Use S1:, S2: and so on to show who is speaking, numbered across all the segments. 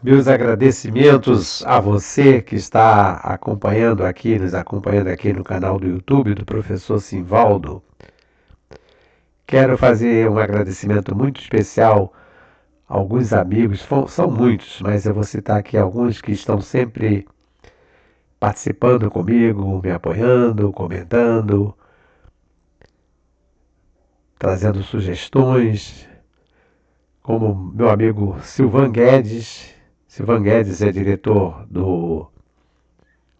S1: Meus agradecimentos a você que está acompanhando aqui, nos acompanhando aqui no canal do YouTube do professor Simvaldo. Quero fazer um agradecimento muito especial a alguns amigos, são muitos, mas eu vou citar aqui alguns que estão sempre participando comigo, me apoiando, comentando, trazendo sugestões, como meu amigo Silvan Guedes. Silvan Guedes é diretor do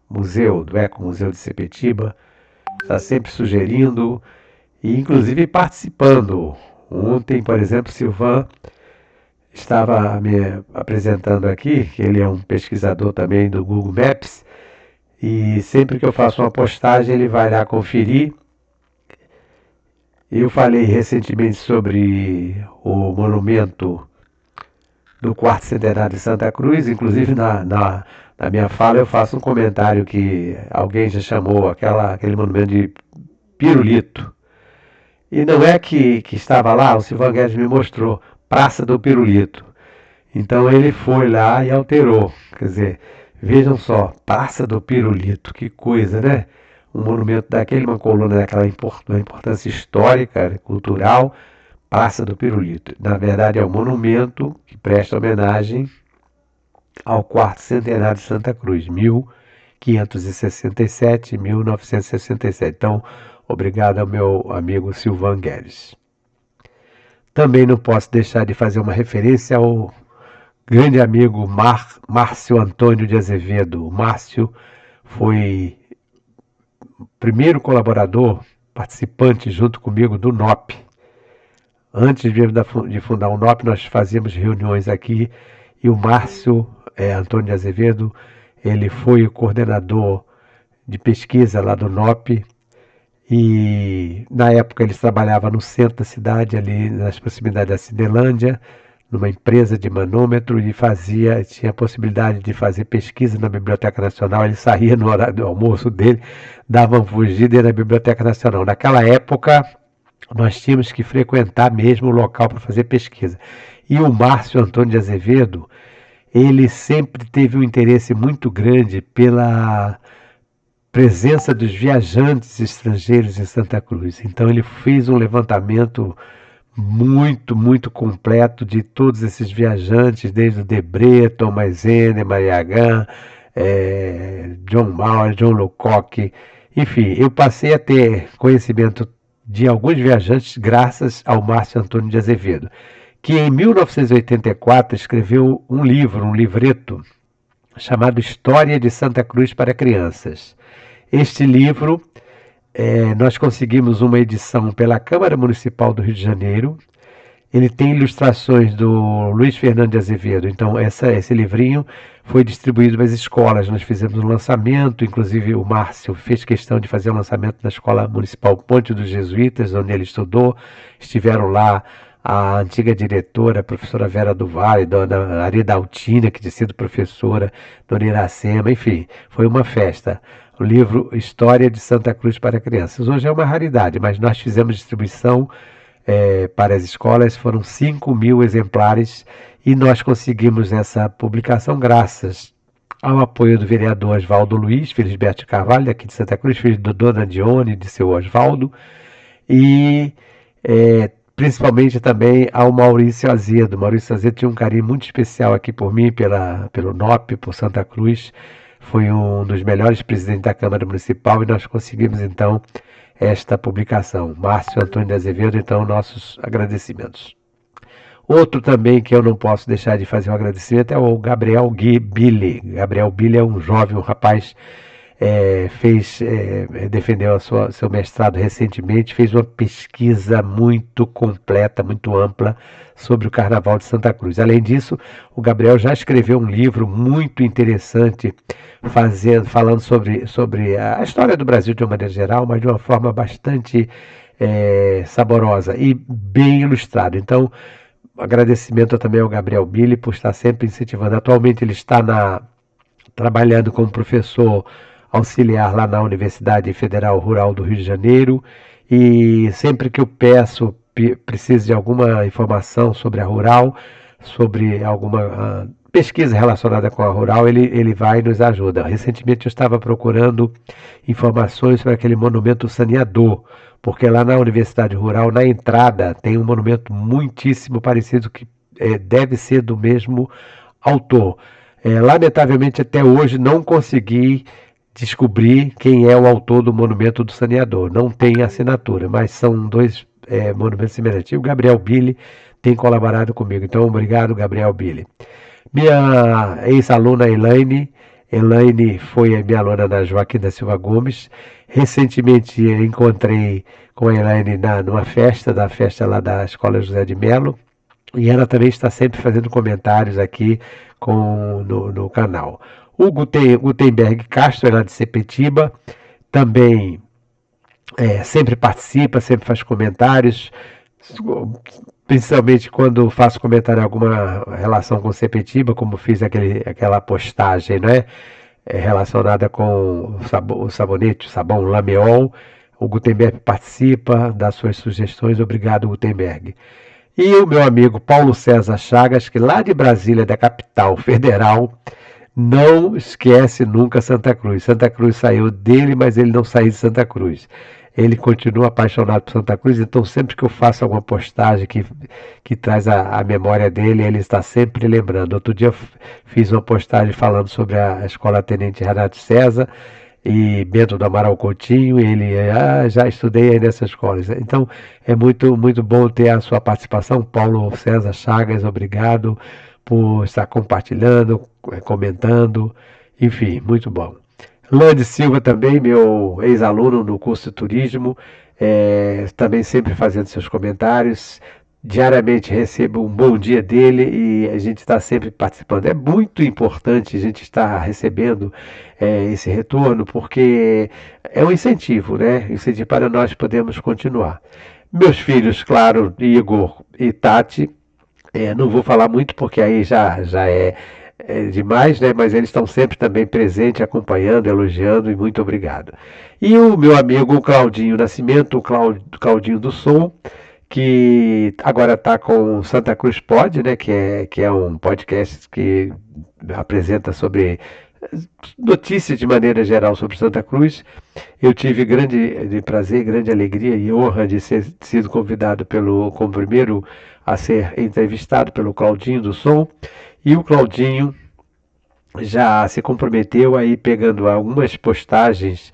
S1: museu, do Ecomuseu de Sepetiba, está sempre sugerindo e inclusive participando. Ontem, por exemplo, Silvan estava me apresentando aqui, que ele é um pesquisador também do Google Maps, e sempre que eu faço uma postagem ele vai lá conferir. Eu falei recentemente sobre o monumento do quarto centenário de Santa Cruz, inclusive na minha fala eu faço um comentário que alguém já chamou aquele monumento de pirulito. E não é que estava lá, o Silvan Guedes me mostrou, Praça do Pirulito. Então ele foi lá e alterou. Quer dizer, vejam só, Praça do Pirulito, que coisa, né? Um monumento daquele, uma coluna daquela importância histórica, cultural, Praça do Pirulito. Na verdade é um monumento que presta homenagem ao quarto centenário de Santa Cruz, 1567 1967. Então, obrigado ao meu amigo Silvan Guedes. Também não posso deixar de fazer uma referência ao grande amigo Márcio Antônio de Azevedo. O Márcio foi o primeiro colaborador, participante junto comigo do NOP. Antes de fundar o NOP, nós fazíamos reuniões aqui e o Márcio Antônio de Azevedo, ele foi o coordenador de pesquisa lá do NOP. E na época ele trabalhava no centro da cidade, ali nas proximidades da Cinelândia, numa empresa de manômetro e tinha a possibilidade de fazer pesquisa na Biblioteca Nacional. Ele saía no horário do almoço dele, dava uma fugida na Biblioteca Nacional. Naquela época nós tínhamos que frequentar mesmo o local para fazer pesquisa. E o Márcio Antônio de Azevedo, ele sempre teve um interesse muito grande pela presença dos viajantes estrangeiros em Santa Cruz. Então ele fez um levantamento muito completo de todos esses viajantes, desde o Debré, Thomas Ender, Mariagán, John Mauer, John Lecoq. Enfim, eu passei a ter conhecimento de alguns viajantes graças ao Márcio Antônio de Azevedo, que em 1984 escreveu um livreto, chamado História de Santa Cruz para Crianças. Este livro, nós conseguimos uma edição pela Câmara Municipal do Rio de Janeiro. Ele tem ilustrações do Luiz Fernando de Azevedo. Então esse livrinho foi distribuído para as escolas. Nós fizemos um lançamento, inclusive o Márcio fez questão de fazer o lançamento na Escola Municipal Ponte dos Jesuítas, onde ele estudou. Estiveram lá a antiga diretora, a professora Vera do Vale, dona Arida Altina, que tinha sido professora, dona Iracema, enfim, foi uma festa. O livro História de Santa Cruz para Crianças. Hoje é uma raridade, mas nós fizemos distribuição para as escolas, foram 5.000 exemplares e nós conseguimos essa publicação graças ao apoio do vereador Oswaldo Luiz, Felisberto de Carvalho, aqui de Santa Cruz, filho da dona Dione, de seu Oswaldo, e principalmente também ao Maurício Azedo. Maurício Azedo tinha um carinho muito especial aqui por mim, pelo NOP, por Santa Cruz. Foi um dos melhores presidentes da Câmara Municipal e nós conseguimos então esta publicação. Márcio Antônio de Azevedo, então, nossos agradecimentos. Outro também que eu não posso deixar de fazer um agradecimento é o Gabriel Billy. Gabriel Billy é um jovem, um rapaz, defendeu seu mestrado recentemente, fez uma pesquisa muito completa, muito ampla sobre o Carnaval de Santa Cruz. Além disso, o Gabriel já escreveu um livro muito interessante falando sobre a história do Brasil de uma maneira geral, mas de uma forma bastante saborosa e bem ilustrada. Então, agradecimento também ao Gabriel Billy por estar sempre incentivando. Atualmente ele está trabalhando como professor auxiliar lá na Universidade Federal Rural do Rio de Janeiro, e sempre que eu preciso de alguma informação sobre a Rural, sobre alguma pesquisa relacionada com a rural, ele vai e nos ajuda. Recentemente eu estava procurando informações sobre aquele monumento saneador, porque lá na Universidade Rural, na entrada, tem um monumento muitíssimo parecido que deve ser do mesmo autor. Lamentavelmente, até hoje, não consegui descobrir quem é o autor do Monumento do Saneador. Não tem assinatura, mas são dois monumentos semelhantes. E o Gabriel Billy tem colaborado comigo. Então, obrigado, Gabriel Billy. Minha ex-aluna Elaine foi a minha aluna na Joaquim da Silva Gomes. Recentemente encontrei com a Elaine numa festa lá da Escola José de Melo. E ela também está sempre fazendo comentários aqui no canal. O Gutenberg Castro, lá de Sepetiba, também sempre participa, sempre faz comentários, principalmente quando faço comentário em alguma relação com Sepetiba, como fiz aquela postagem, né, relacionada com o sabonete, o sabão Lameol. O Gutenberg participa, dá suas sugestões. Obrigado, Gutenberg. E o meu amigo Paulo César Chagas, que lá de Brasília, da capital federal, não esquece nunca Santa Cruz. Santa Cruz saiu dele, mas ele não saiu de Santa Cruz. Ele continua apaixonado por Santa Cruz, então sempre que eu faço alguma postagem que traz a memória dele, ele está sempre lembrando. Outro dia eu fiz uma postagem falando sobre a Escola Tenente Renato César e Bento do Amaral Coutinho, e ele, já estudei aí nessa escola. Então, é muito, muito bom ter a sua participação. Paulo César Chagas, obrigado por estar compartilhando, comentando, enfim, muito bom. Lande Silva também, meu ex-aluno no curso de turismo, também sempre fazendo seus comentários. Diariamente recebo um bom dia dele e a gente está sempre participando. É muito importante a gente estar recebendo esse retorno, porque é um incentivo, né? Incentivo para nós podermos continuar. Meus filhos, claro, Igor e Tati, não vou falar muito porque aí já é demais, né? Mas eles estão sempre também presentes, acompanhando, elogiando, e muito obrigado. E o meu amigo Claudinho Nascimento, o Claudinho do Som, que agora está com Santa Cruz Pod, né, que é um podcast que apresenta sobre notícias de maneira geral sobre Santa Cruz. Eu tive grande prazer, grande alegria e honra de ser sido convidado como primeiro a ser entrevistado pelo Claudinho do Som, e o Claudinho já se comprometeu aí pegando algumas postagens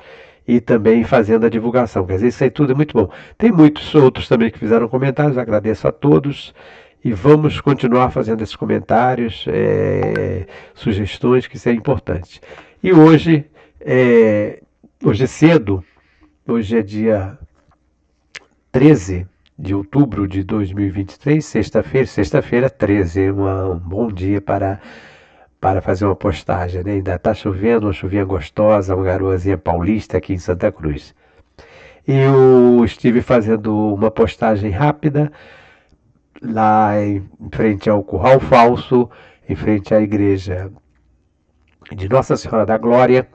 S1: e também fazendo a divulgação. Quer dizer, isso aí tudo é muito bom. Tem muitos outros também que fizeram comentários, agradeço a todos. E vamos continuar fazendo esses comentários, sugestões, que isso é importante. E hoje cedo, hoje é dia 13 de outubro de 2023, sexta-feira 13, um bom dia para fazer uma postagem, né? Ainda está chovendo, uma chuvinha gostosa, uma garoazinha paulista aqui em Santa Cruz. Eu estive fazendo uma postagem rápida lá em frente ao Curral Falso, em frente à igreja de Nossa Senhora da Glória,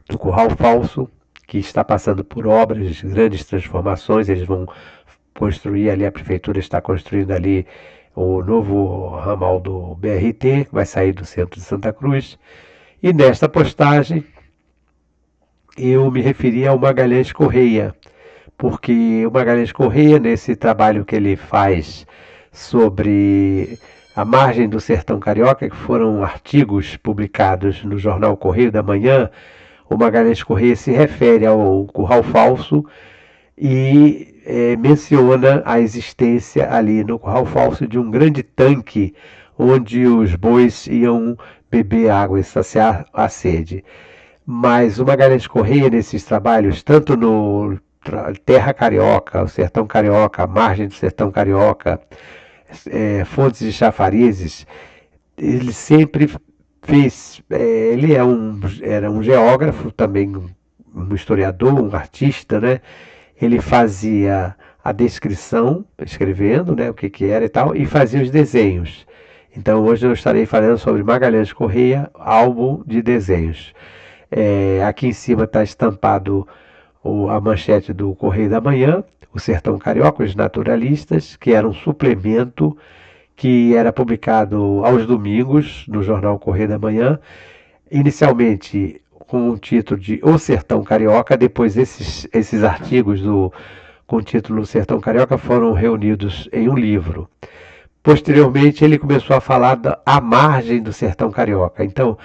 S1: do Curral Falso, que está passando por obras, grandes transformações. Eles vão construir ali, a prefeitura está construindo ali o novo ramal do BRT, que vai sair do centro de Santa Cruz. E nesta postagem eu me referi ao Magalhães Correia, porque o Magalhães Correia, nesse trabalho que ele faz sobre a margem do sertão carioca, que foram artigos publicados no jornal Correio da Manhã, o Magalhães Correia se refere ao Curral Falso e menciona a existência ali no Curral Falso de um grande tanque onde os bois iam beber água e saciar a sede. Mas o Magalhães Correia, nesses trabalhos, tanto no Terra Carioca, o Sertão Carioca, a margem do Sertão Carioca, fontes de chafarizes, ele sempre fez, ele era um geógrafo, também um historiador, um artista, né? Ele fazia a descrição, escrevendo, né, o que era e tal, e fazia os desenhos. Então hoje eu estarei falando sobre Magalhães Correia, álbum de desenhos. Aqui em cima está estampado a manchete do Correio da Manhã, o Sertão Carioca, os naturalistas, que era um suplemento que era publicado aos domingos no jornal Correio da Manhã, inicialmente com o título de O Sertão Carioca. Depois esses artigos com o título O Sertão Carioca foram reunidos em um livro. Posteriormente ele começou a falar à margem do Sertão Carioca. Então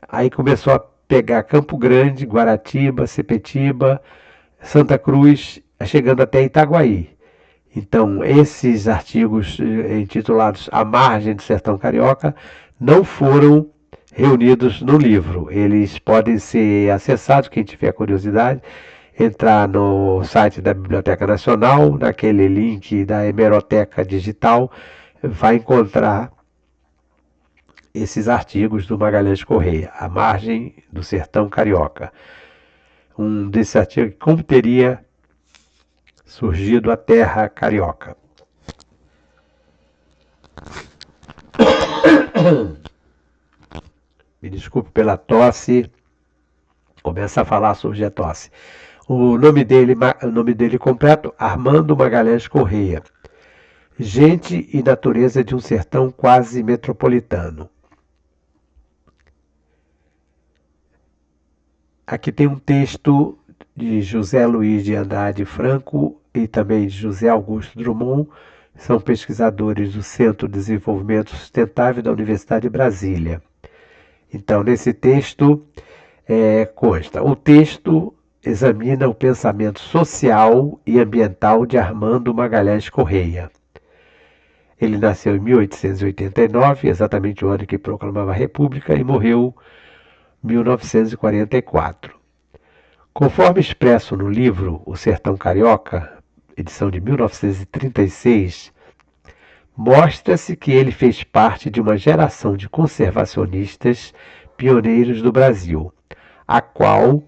S1: aí começou a pegar Campo Grande, Guaratiba, Sepetiba, Santa Cruz, chegando até Itaguaí. Então, esses artigos intitulados A Margem do Sertão Carioca não foram reunidos no livro. Eles podem ser acessados, quem tiver curiosidade, entrar no site da Biblioteca Nacional, naquele link da Hemeroteca Digital, vai encontrar esses artigos do Magalhães Correia, A Margem do Sertão Carioca. Um desses artigos, como teria surgido a terra carioca. Me desculpe pela tosse. Começa a falar, surge a tosse. O nome dele completo, Armando Magalhães Correia. Gente e natureza de um sertão quase metropolitano. Aqui tem um texto de José Luiz de Andrade Franco e também de José Augusto Drummond, são pesquisadores do Centro de Desenvolvimento Sustentável da Universidade de Brasília. Então, nesse texto consta: o texto examina o pensamento social e ambiental de Armando Magalhães Correia. Ele nasceu em 1889, exatamente o ano que proclamava a República, e morreu em 1944. Conforme expresso no livro O Sertão Carioca, edição de 1936, mostra-se que ele fez parte de uma geração de conservacionistas pioneiros do Brasil, a qual,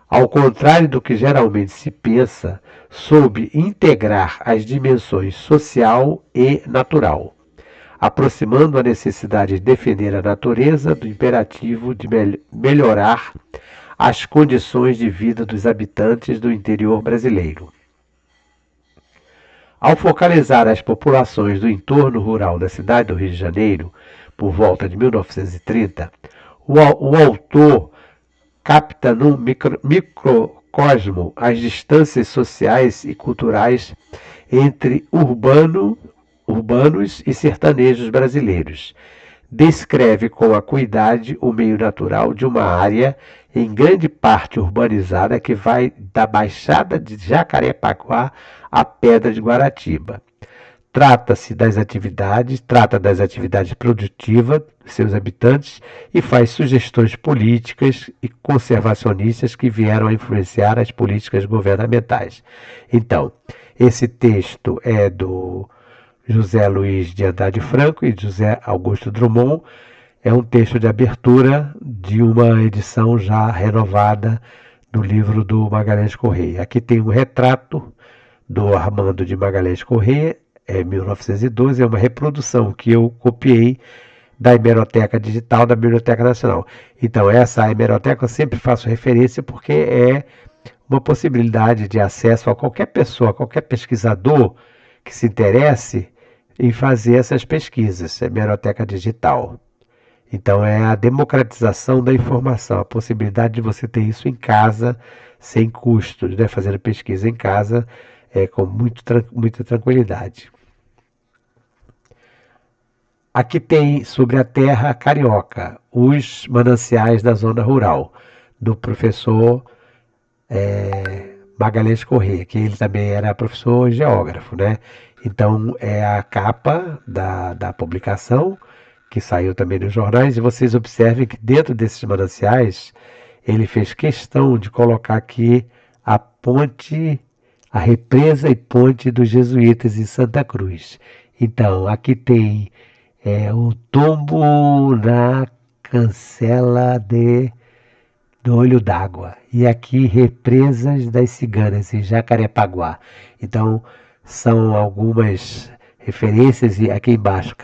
S1: ao contrário do que geralmente se pensa, soube integrar as dimensões social e natural, aproximando a necessidade de defender a natureza do imperativo de melhorar as condições de vida dos habitantes do interior brasileiro. Ao focalizar as populações do entorno rural da cidade do Rio de Janeiro, por volta de 1930, o autor capta num microcosmo as distâncias sociais e culturais entre urbanos e sertanejos brasileiros. Descreve com acuidade o meio natural de uma área em grande parte urbanizada que vai da Baixada de Jacarepaguá à Pedra de Guaratiba. Trata das atividades produtivas de seus habitantes e faz sugestões políticas e conservacionistas que vieram a influenciar as políticas governamentais. Então, esse texto é do José Luiz de Andrade Franco e José Augusto Drummond. É um texto de abertura de uma edição já renovada do livro do Magalhães Correia. Aqui tem um retrato do Armando de Magalhães Correia, 1912, é uma reprodução que eu copiei da Hemeroteca Digital da Biblioteca Nacional. Então, essa hemeroteca eu sempre faço referência porque é uma possibilidade de acesso a qualquer pessoa, a qualquer pesquisador que se interesse em fazer essas pesquisas, hemeroteca digital. Então, é a democratização da informação, a possibilidade de você ter isso em casa, sem custo, né? Fazendo pesquisa em casa com muita tranquilidade. Aqui tem sobre a terra carioca, os mananciais da zona rural, do professor Magalhães Correia, que ele também era professor geógrafo, né? Então, é a capa da publicação, que saiu também nos jornais, e vocês observem que dentro desses mananciais, ele fez questão de colocar aqui a ponte, a represa e ponte dos jesuítas em Santa Cruz. Então, aqui tem o tombo na cancela do Olho d'Água. E aqui, represas das ciganas em Jacarepaguá. Então, são algumas referências, e aqui embaixo,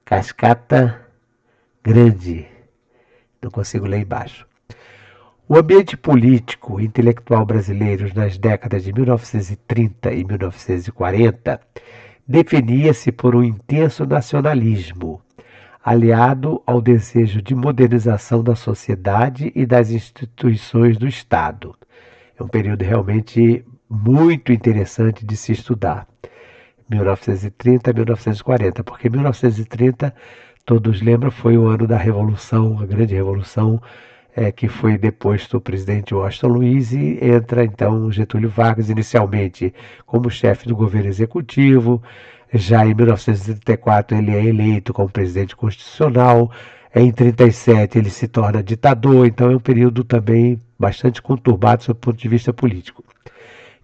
S1: Cascata Grande. Não consigo ler embaixo. O ambiente político e intelectual brasileiro nas décadas de 1930 e 1940 definia-se por um intenso nacionalismo, aliado ao desejo de modernização da sociedade e das instituições do Estado. É um período realmente muito interessante de se estudar. 1930 a 1940, porque 1930, todos lembram, foi o ano da Revolução, a grande Revolução, que foi deposto o presidente Washington Luiz e entra então Getúlio Vargas, inicialmente como chefe do governo executivo. Já em 1934 ele é eleito como presidente constitucional. Em 1937 ele se torna ditador, então é um período também bastante conturbado sob o ponto de vista político.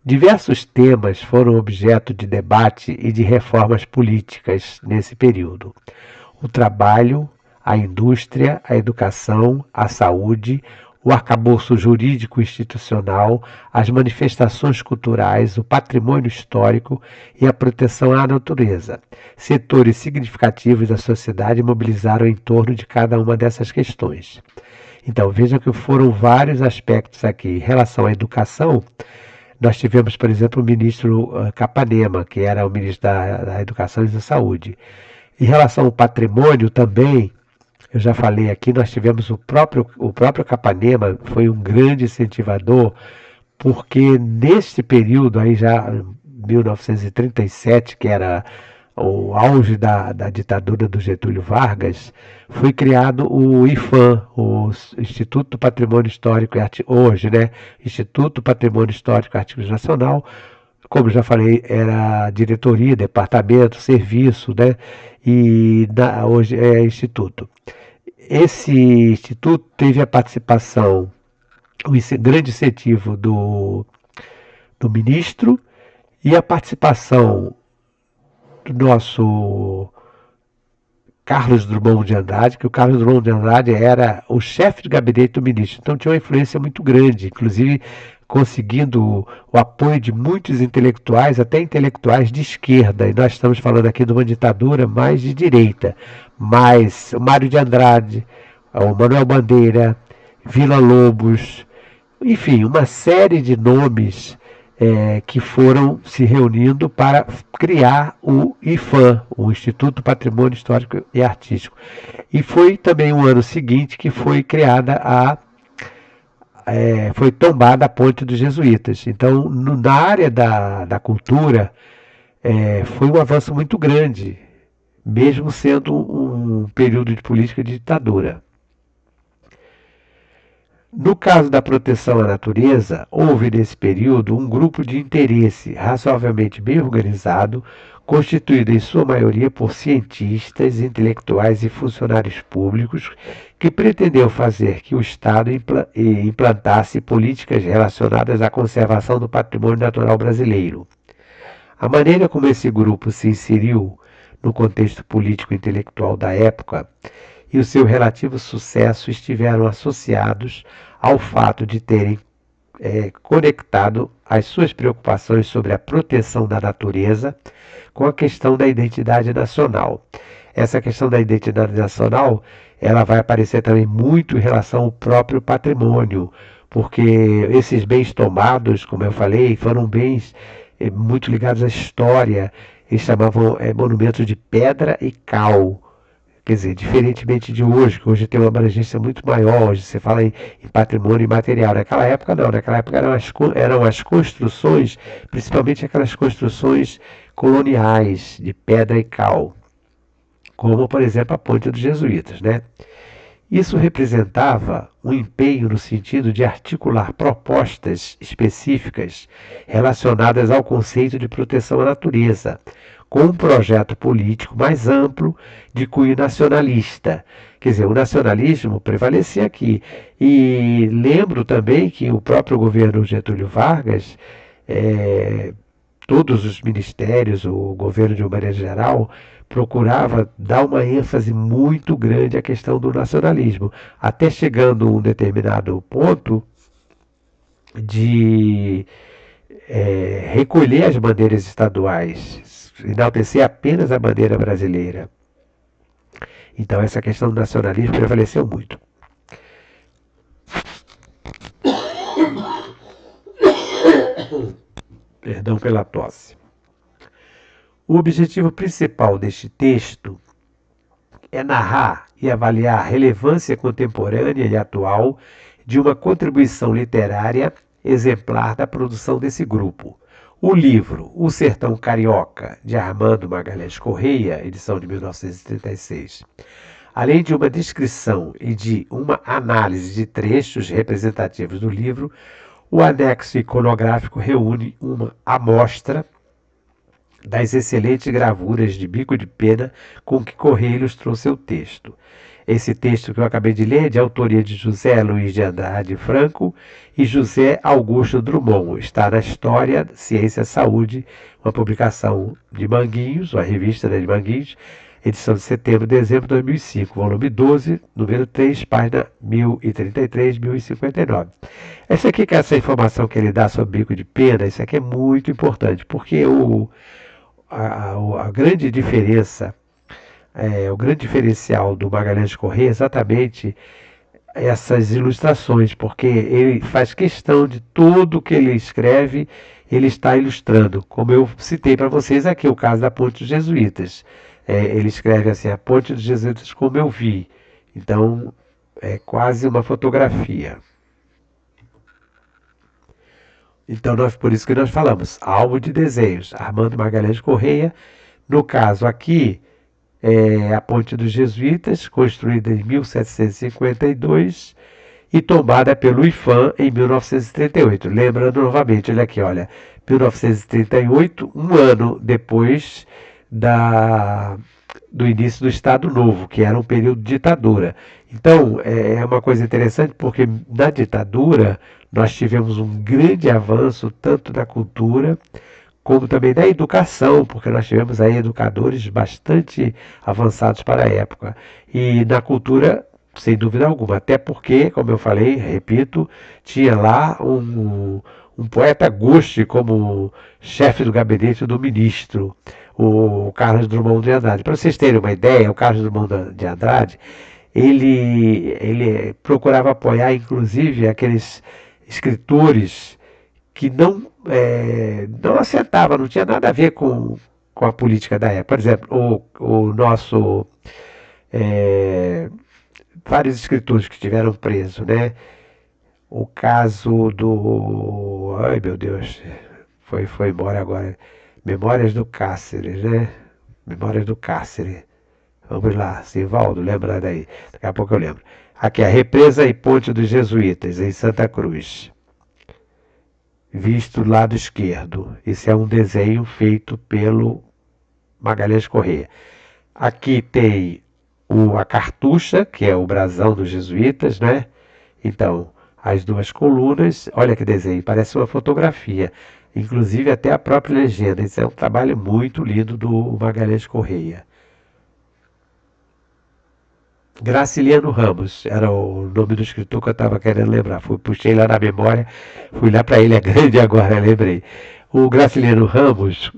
S1: Diversos temas foram objeto de debate e de reformas políticas nesse período: o trabalho, a indústria, a educação, a saúde, o arcabouço jurídico institucional, as manifestações culturais, o patrimônio histórico e a proteção à natureza. Setores significativos da sociedade mobilizaram em torno de cada uma dessas questões. Então, vejam que foram vários aspectos aqui. Em relação à educação, nós tivemos, por exemplo, o ministro Capanema, que era o ministro da Educação e da Saúde. Em relação ao patrimônio também, eu já falei aqui, nós tivemos o próprio Capanema, foi um grande incentivador, porque neste período, aí já 1937, que era o auge da ditadura do Getúlio Vargas, foi criado o IPHAN, o Instituto do Patrimônio Histórico e Artístico, hoje, né? Instituto do Patrimônio Histórico e Artístico Nacional. Como já falei, era diretoria, departamento, serviço, né? E hoje é instituto. Esse instituto teve a participação, o grande incentivo do ministro e a participação do nosso Carlos Drummond de Andrade, que o Carlos Drummond de Andrade era o chefe de gabinete do ministro, então tinha uma influência muito grande, inclusive conseguindo o apoio de muitos intelectuais, até intelectuais de esquerda, e nós estamos falando aqui de uma ditadura mais de direita, mas o Mário de Andrade, o Manuel Bandeira, Villa-Lobos, enfim, uma série de nomes que foram se reunindo para criar o IPHAN, o Instituto Patrimônio Histórico e Artístico. E foi também o ano seguinte que foi criada foi tombada a Ponte dos Jesuítas. Então, na área da cultura, foi um avanço muito grande, mesmo sendo um período de política de ditadura. No caso da proteção à natureza, houve nesse período um grupo de interesse razoavelmente bem organizado, constituído em sua maioria por cientistas, intelectuais e funcionários públicos, que pretendeu fazer que o Estado implantasse políticas relacionadas à conservação do patrimônio natural brasileiro. A maneira como esse grupo se inseriu no contexto político e intelectual da época e o seu relativo sucesso estiveram associados ao fato de terem conectado as suas preocupações sobre a proteção da natureza com a questão da identidade nacional. Essa questão da identidade nacional, ela vai aparecer também muito em relação ao próprio patrimônio, porque esses bens tomados, como eu falei, foram bens muito ligados à história. Eles chamavam monumentos de pedra e cal. Quer dizer, diferentemente de hoje, que hoje tem uma abrangência muito maior, hoje você fala em patrimônio imaterial. Naquela época não, naquela época eram as construções, principalmente aquelas construções coloniais de pedra e cal, como por exemplo a Ponte dos Jesuítas, né? Isso representava um empenho no sentido de articular propostas específicas relacionadas ao conceito de proteção à natureza, com um projeto político mais amplo de cunho nacionalista. Quer dizer, o nacionalismo prevalecia aqui. E lembro também que o próprio governo Getúlio Vargas, todos os ministérios, o governo de uma maneira geral, procurava dar uma ênfase muito grande à questão do nacionalismo, até chegando a um determinado ponto de recolher as bandeiras estaduais, enaltecer apenas a bandeira brasileira. Então essa questão do nacionalismo prevaleceu muito. Perdão pela tosse. O objetivo principal deste texto é narrar e avaliar a relevância contemporânea e atual de uma contribuição literária exemplar da produção desse grupo. O livro O Sertão Carioca, de Armando Magalhães Correia, edição de 1936, além de uma descrição e de uma análise de trechos representativos do livro, o anexo iconográfico reúne uma amostra das excelentes gravuras de bico de pena com que Correia ilustrou seu texto. Esse texto que eu acabei de ler é de autoria de José Luiz de Andrade Franco e José Augusto Drummond. Está na História, Ciência e Saúde, uma publicação de Manguinhos, uma revista de Manguinhos, edição de setembro e dezembro de 2005, volume 12, número 3, página 1033, 1059. Essa informação que ele dá sobre bico de pena, isso aqui é muito importante, porque a grande diferença, o grande diferencial do Magalhães Correia é exatamente essas ilustrações, porque ele faz questão de tudo que ele escreve, ele está ilustrando. Como eu citei para vocês aqui, o caso da Ponte dos Jesuítas. Ele escreve assim, a Ponte dos Jesuítas como eu vi. Então, é quase uma fotografia. Então, por isso que nós falamos, álbum de desenhos, Armando Magalhães Correia. No caso aqui, a Ponte dos Jesuítas, construída em 1752 e tombada pelo IFAM em 1938. Lembrando novamente, olha aqui, olha, 1938, um ano depois do início do Estado Novo, que era um período de ditadura. Então, é uma coisa interessante, porque na ditadura nós tivemos um grande avanço, tanto da cultura, como também da educação, porque nós tivemos aí educadores bastante avançados para a época. E na cultura, sem dúvida alguma, até porque, como eu falei, repito, tinha lá um poeta Ghost como chefe do gabinete do ministro, o Carlos Drummond de Andrade. Para vocês terem uma ideia, o Carlos Drummond de Andrade, ele procurava apoiar, inclusive, aqueles escritores que não assentavam, não tinha nada a ver com a política da época. Por exemplo, o nosso... vários escritores que estiveram presos, né? O caso do... Ai, meu Deus, foi embora agora. Memórias do Cárcere, né? Memórias do Cárcere. Vamos lá, Sivaldo, lembra daí. Daqui a pouco eu lembro. Aqui, a Represa e Ponte dos Jesuítas, em Santa Cruz. Visto do lado esquerdo. Esse é um desenho feito pelo Magalhães Correia. Aqui tem a cartucha, que é o brasão dos jesuítas, né? Então, as duas colunas, olha que desenho, parece uma fotografia. Inclusive até a própria legenda. Isso é um trabalho muito lindo do Magalhães Correia. Graciliano Ramos, era o nome do escritor que eu estava querendo lembrar. Puxei lá na memória, fui lá para Ilha Grande agora, lembrei. O Graciliano Ramos,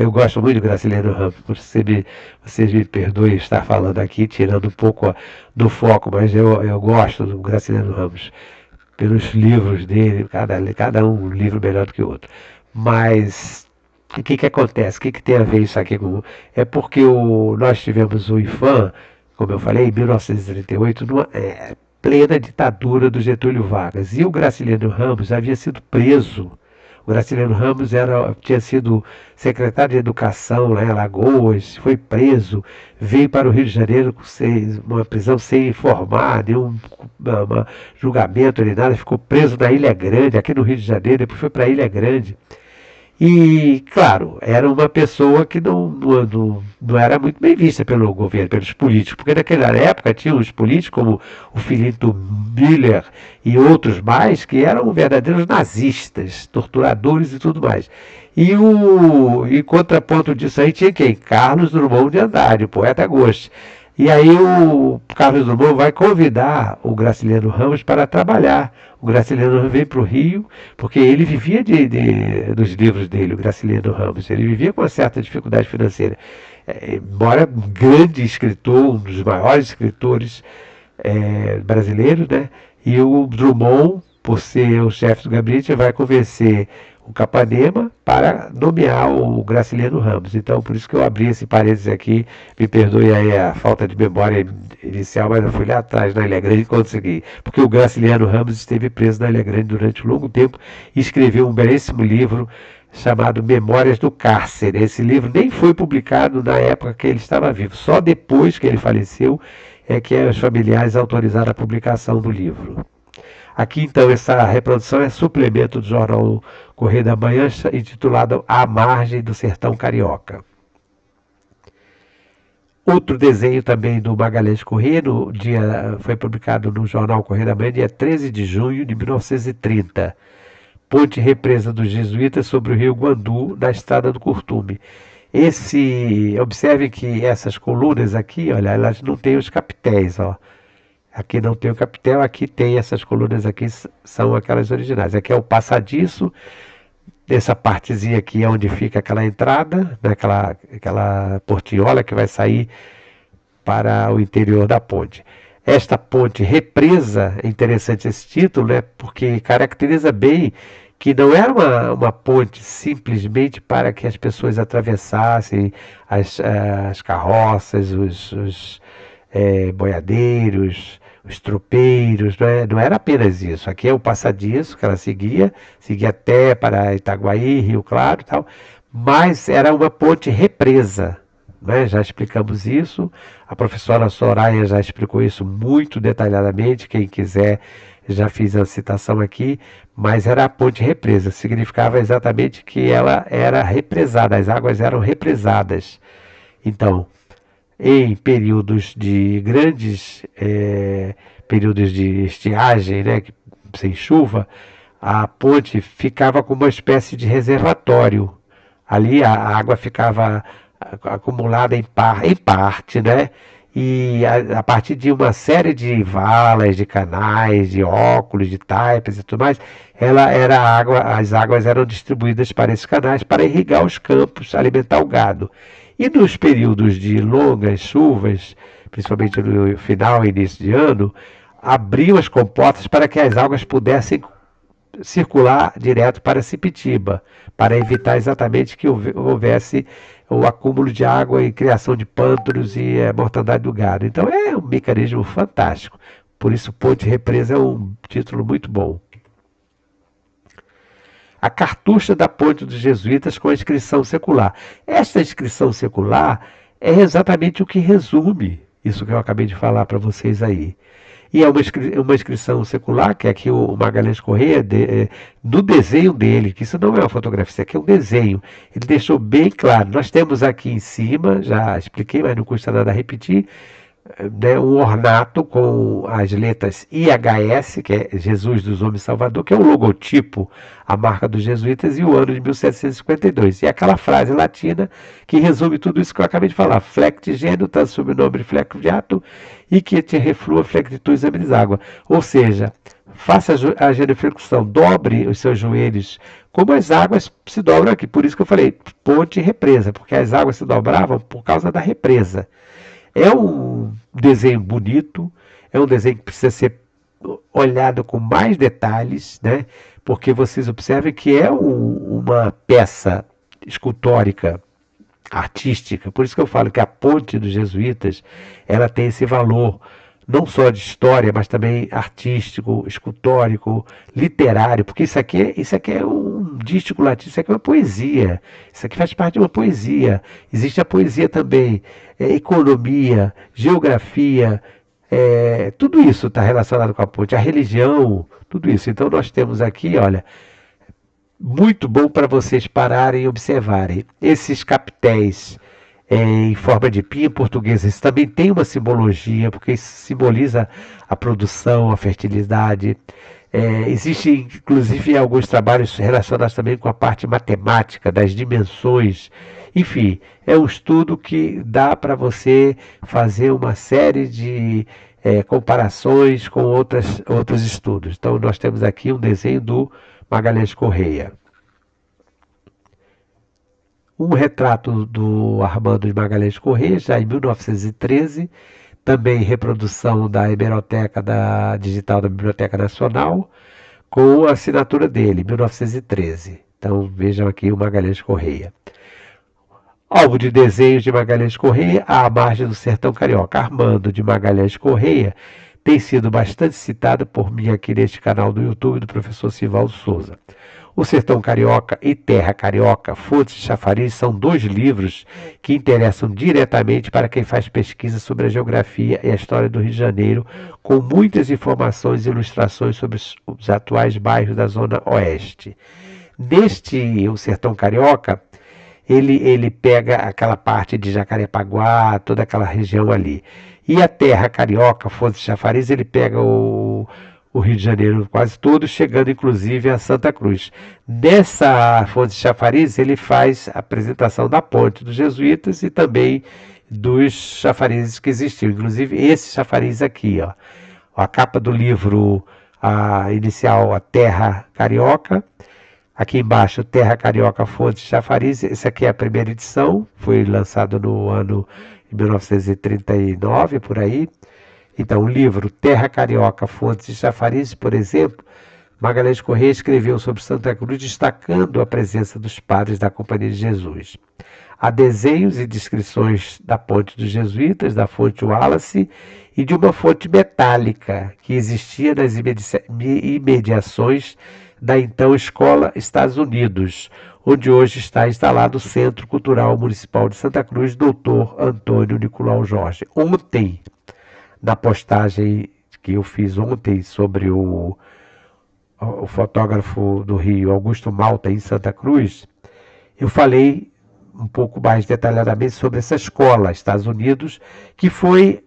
S1: eu gosto muito do Graciliano Ramos, vocês me perdoem estar falando aqui, tirando um pouco do foco, mas eu gosto do Graciliano Ramos, pelos livros dele, cada um livro melhor do que o outro. Mas o que acontece? O que tem a ver isso aqui com... É porque nós tivemos o IFAM, como eu falei, em 1938, numa plena ditadura do Getúlio Vargas. E o Graciliano Ramos havia sido preso. O Graciliano Ramos tinha sido secretário de Educação lá em Alagoas, foi preso, veio para o Rio de Janeiro com uma prisão sem informar, nenhum julgamento nem nada, ficou preso na Ilha Grande, aqui no Rio de Janeiro, depois foi para a Ilha Grande. E, claro, era uma pessoa que não era muito bem vista pelo governo, pelos políticos, porque naquela época tinha os políticos como o Filinto Miller e outros mais, que eram verdadeiros nazistas, torturadores e tudo mais. E contraponto disso aí tinha quem? Carlos Drummond de Andrade, o poeta Ghost. E aí o Carlos Drummond vai convidar o Graciliano Ramos para trabalhar. O Graciliano Ramos veio para o Rio, porque ele vivia dos livros dele, o Graciliano Ramos. Ele vivia com uma certa dificuldade financeira. Embora um grande escritor, um dos maiores escritores brasileiros, né? E o Drummond, por ser o chefe do gabinete, vai convencer o Capanema para nomear o Graciliano Ramos. Então, por isso que eu abri esse parênteses aqui. Me perdoe aí a falta de memória inicial, mas eu fui lá atrás na Ilha Grande e consegui. Porque o Graciliano Ramos esteve preso na Ilha Grande durante um longo tempo e escreveu um belíssimo livro chamado Memórias do Cárcere. Esse livro nem foi publicado na época que ele estava vivo. Só depois que ele faleceu é que os familiares autorizaram a publicação do livro. Aqui então essa reprodução é suplemento do jornal Correio da Manhã, intitulado À Margem do Sertão Carioca. Outro desenho também do Magalhães Corrêa, foi publicado no jornal Correio da Manhã, dia 13 de junho de 1930. Ponte represa dos jesuítas sobre o rio Guandu, na estrada do Curtume. Observe que essas colunas aqui, olha, elas não têm os capitéis, ó. Aqui não tem o capitel, aqui tem essas colunas aqui, são aquelas originais. Aqui é o passadiço, essa partezinha aqui é onde fica aquela entrada, né, aquela portinhola que vai sair para o interior da ponte. Esta ponte represa, é interessante esse título, né, porque caracteriza bem que não era uma ponte simplesmente para que as pessoas atravessassem as carroças, os boiadeiros, os tropeiros, não era apenas isso. Aqui é o passadiço que ela seguia até para Itaguaí, Rio Claro e tal, mas era uma ponte represa, né? Já explicamos isso, a professora Soraya já explicou isso muito detalhadamente, quem quiser já fiz a citação aqui, mas era a ponte represa, significava exatamente que ela era represada, as águas eram represadas. Então, em períodos de grandes períodos de estiagem, né, sem chuva, a ponte ficava como uma espécie de reservatório. Ali a água ficava acumulada em parte, né? E a partir de uma série de valas, de canais, de óculos, de taipas e tudo mais, as águas eram distribuídas para esses canais para irrigar os campos, alimentar o gado. E nos períodos de longas chuvas, principalmente no final e início de ano, abriam as comportas para que as águas pudessem circular direto para Sepitiba, para evitar exatamente que houvesse o acúmulo de água e criação de pântanos e a mortandade do gado. Então é um mecanismo fantástico. Por isso, Ponte Represa é um título muito bom. A cartucha da Ponte dos Jesuítas com a inscrição secular. Esta inscrição secular é exatamente o que resume isso que eu acabei de falar para vocês aí. E é uma inscrição secular, que é aqui o Magalhães Corrêa, no desenho dele, que isso não é uma fotografia, isso aqui é um desenho. Ele deixou bem claro. Nós temos aqui em cima, já expliquei, mas não custa nada repetir, né, um ornato com as letras IHS, que é Jesus dos Homens Salvador, que é o logotipo, a marca dos jesuítas, e o ano de 1752. E aquela frase latina que resume tudo isso que eu acabei de falar: Flecti genuta sub nobre flecviato e que te reflua flectitus abris água. Ou seja, faça a genuflexão, dobre os seus joelhos, como as águas se dobram aqui. Por isso que eu falei ponte e represa, porque as águas se dobravam por causa da represa. É um desenho bonito, é um desenho que precisa ser olhado com mais detalhes, né? Porque vocês observem que é uma peça escultórica, artística. Por isso que eu falo que a Ponte dos Jesuítas, ela tem esse valor, não só de história, mas também artístico, escultórico, literário, porque isso aqui é um dístico latino, isso aqui é uma poesia, isso aqui faz parte de uma poesia. Existe a poesia também, economia, geografia, tudo isso está relacionado com a ponte, a religião, tudo isso. Então nós temos aqui, olha, muito bom para vocês pararem e observarem. Esses capitéis em forma de pinho portuguesa, isso também tem uma simbologia, porque isso simboliza a produção, a fertilidade. Existem, inclusive, alguns trabalhos relacionados também com a parte matemática, das dimensões. Enfim, é um estudo que dá para você fazer uma série de comparações com outros estudos. Então, nós temos aqui um desenho do Magalhães Corrêa. Um retrato do Armando de Magalhães Corrêa, já em 1913, também reprodução da hemeroteca digital da Biblioteca Nacional, com a assinatura dele, 1913. Então vejam aqui o Magalhães Correia. Álbum de desenhos de Magalhães Correia, à margem do sertão carioca. Armando de Magalhães Correia tem sido bastante citado por mim aqui neste canal do YouTube do professor Sivaldo Souza. O Sertão Carioca e Terra Carioca, Fontes de Chafariz, são dois livros que interessam diretamente para quem faz pesquisa sobre a geografia e a história do Rio de Janeiro, com muitas informações e ilustrações sobre os atuais bairros da Zona Oeste. Neste O Sertão Carioca, ele pega aquela parte de Jacarepaguá, toda aquela região ali. E a Terra Carioca, Fontes de Chafariz, ele pega o Rio de Janeiro quase todo, chegando inclusive a Santa Cruz. Nessa Fontes de Chafariz, ele faz a apresentação da ponte dos jesuítas e também dos chafarizes que existiam, inclusive esse chafariz aqui, ó. A capa do livro inicial, a Terra Carioca. Aqui embaixo, Terra Carioca, Fontes de Chafariz. Essa aqui é a primeira edição, foi lançado no ano de 1939, por aí. Então, o livro Terra Carioca, Fontes de Chafariz, por exemplo, Magalhães Correia escreveu sobre Santa Cruz, destacando a presença dos padres da Companhia de Jesus. Há desenhos e descrições da ponte dos jesuítas, da fonte Wallace e de uma fonte metálica que existia nas imediações da então Escola Estados Unidos, onde hoje está instalado o Centro Cultural Municipal de Santa Cruz, Dr. Antônio Nicolau Jorge. Ontem, na postagem que eu fiz ontem sobre o fotógrafo do Rio, Augusto Malta, em Santa Cruz, eu falei um pouco mais detalhadamente sobre essa escola, Estados Unidos, que foi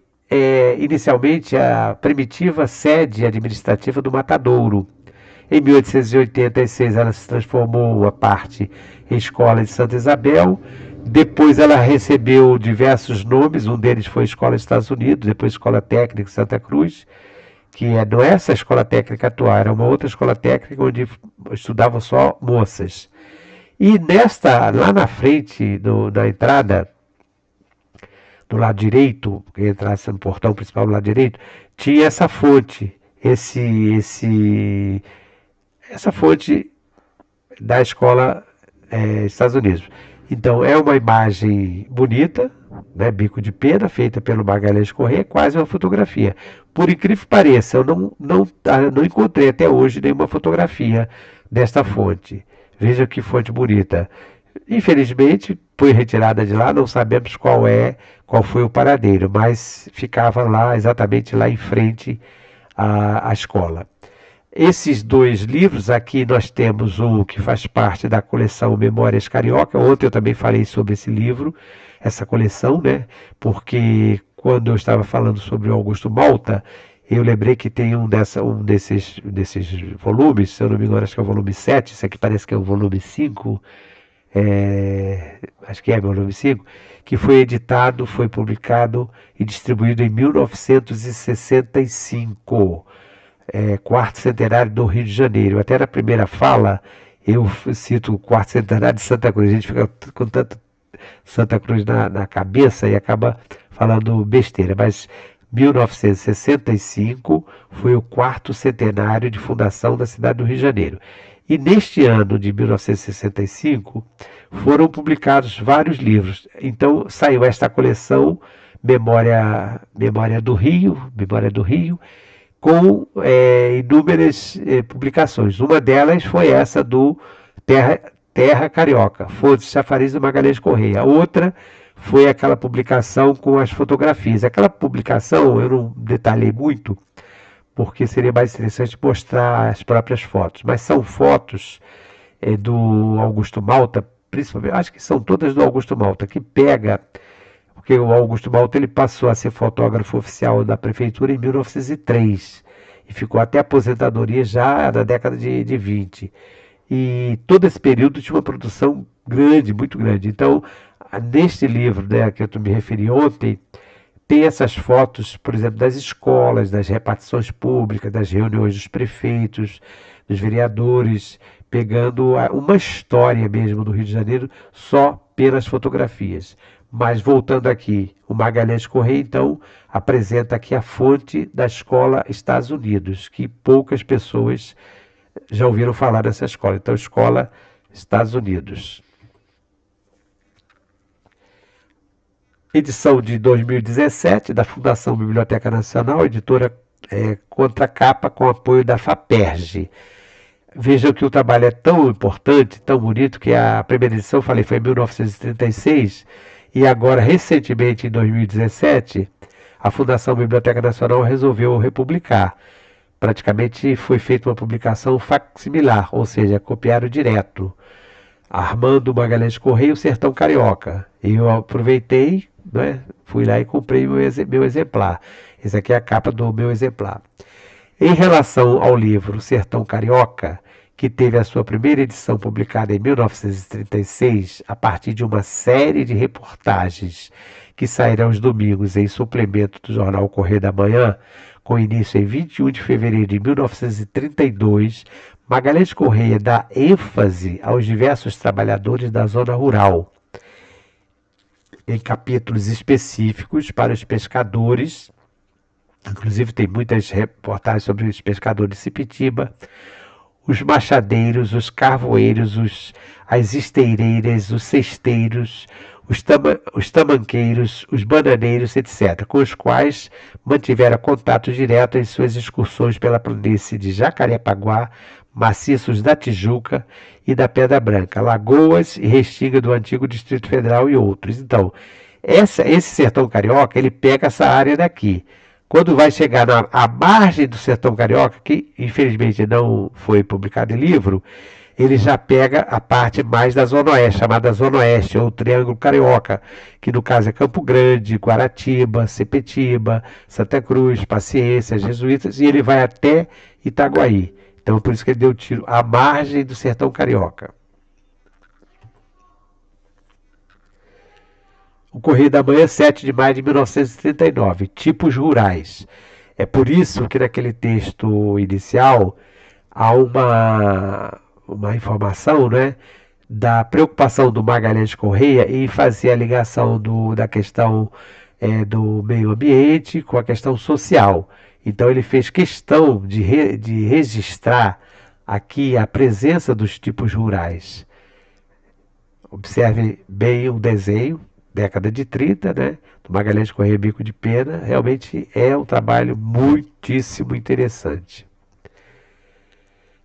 S1: inicialmente a primitiva sede administrativa do Matadouro. Em 1886 ela se transformou a parte em Escola de Santa Isabel. Depois ela recebeu diversos nomes, um deles foi Escola Estados Unidos, depois Escola Técnica Santa Cruz, que não é essa escola técnica atual, era uma outra escola técnica onde estudavam só moças. E lá na frente, na entrada, do lado direito, que entrasse no portão principal do lado direito, tinha essa fonte, essa fonte da escola Estados Unidos. Então é uma imagem bonita, né, bico de pena, feita pelo Magalhães Correia, quase uma fotografia. Por incrível que pareça, eu não encontrei até hoje nenhuma fotografia desta fonte. Veja que fonte bonita. Infelizmente foi retirada de lá, não sabemos qual foi o paradeiro, mas ficava lá, exatamente lá em frente à escola. Esses dois livros, aqui nós temos um que faz parte da coleção Memórias Carioca. Ontem eu também falei sobre esse livro, essa coleção, né? Porque quando eu estava falando sobre o Augusto Malta, eu lembrei que tem um desses volumes, se eu não me engano, acho que é o volume 7, esse aqui parece que é o volume 5, acho que é o volume 5, que foi editado, foi publicado e distribuído em 1965. Quarto centenário do Rio de Janeiro. Até na primeira fala eu cito o quarto centenário de Santa Cruz. A gente fica com tanto Santa Cruz na cabeça e acaba falando besteira, mas 1965 foi o quarto centenário de fundação da cidade do Rio de Janeiro. E neste ano de 1965 foram publicados vários livros. Então saiu esta coleção Memória do Rio, com inúmeras publicações. Uma delas foi essa do Terra Carioca, Fontes de Chafariz do Magalhães Correia. A outra foi aquela publicação com as fotografias. Aquela publicação eu não detalhei muito, porque seria mais interessante mostrar as próprias fotos. Mas são fotos do Augusto Malta, principalmente, acho que são todas do Augusto Malta, que pega... Porque o Augusto Malta ele passou a ser fotógrafo oficial da prefeitura em 1903 e ficou até a aposentadoria já na década de 20. E todo esse período tinha uma produção grande, muito grande. Então, neste livro, né, que eu me referi ontem, tem essas fotos, por exemplo, das escolas, das repartições públicas, das reuniões dos prefeitos, dos vereadores, pegando uma história mesmo do Rio de Janeiro só pelas fotografias. Mas voltando aqui, o Magalhães Correia, então, apresenta aqui a fonte da escola Estados Unidos, que poucas pessoas já ouviram falar dessa escola. Então, escola Estados Unidos. Edição de 2017 da Fundação Biblioteca Nacional, editora Contracapa, com apoio da FAPERJ. Vejam que o trabalho é tão importante, tão bonito, que a primeira edição, falei, foi em 1936, e agora, recentemente, em 2017, a Fundação Biblioteca Nacional resolveu republicar. Praticamente foi feita uma publicação facsimilar, ou seja, copiaram direto. Armando Magalhães Correia, O Sertão Carioca. E eu aproveitei, né, fui lá e comprei meu exemplar. Esse aqui é a capa do meu exemplar. Em relação ao livro O Sertão Carioca, que teve a sua primeira edição publicada em 1936, a partir de uma série de reportagens que saíram aos domingos em suplemento do jornal Correio da Manhã, com início em 21 de fevereiro de 1932, Magalhães Correia dá ênfase aos diversos trabalhadores da zona rural, em capítulos específicos para os pescadores. Inclusive tem muitas reportagens sobre os pescadores de Sepitiba, os machadeiros, os carvoeiros, as esteireiras, os cesteiros, os tamanqueiros, os bananeiros, etc., com os quais mantiveram contato direto em suas excursões pela planície de Jacarepaguá, maciços da Tijuca e da Pedra Branca, Lagoas e Restinga do antigo Distrito Federal e outros. Então, esse sertão carioca, ele pega essa área daqui. Quando vai chegar à margem do sertão carioca, que infelizmente não foi publicado em livro, ele já pega a parte mais da Zona Oeste, chamada Zona Oeste, ou Triângulo Carioca, que no caso é Campo Grande, Guaratiba, Sepetiba, Santa Cruz, Paciência, Jesuítas, e ele vai até Itaguaí. Então, por isso que ele deu tiro à margem do sertão carioca. O Correio da Manhã, 7 de maio de 1939, tipos rurais. É por isso que naquele texto inicial há uma informação, né, da preocupação do Magalhães Correia em fazer a ligação da questão do meio ambiente com a questão social. Então ele fez questão de registrar aqui a presença dos tipos rurais. Observe bem o desenho, década de 30, né, do Magalhães Correia Bico de Pena. Realmente é um trabalho muitíssimo interessante.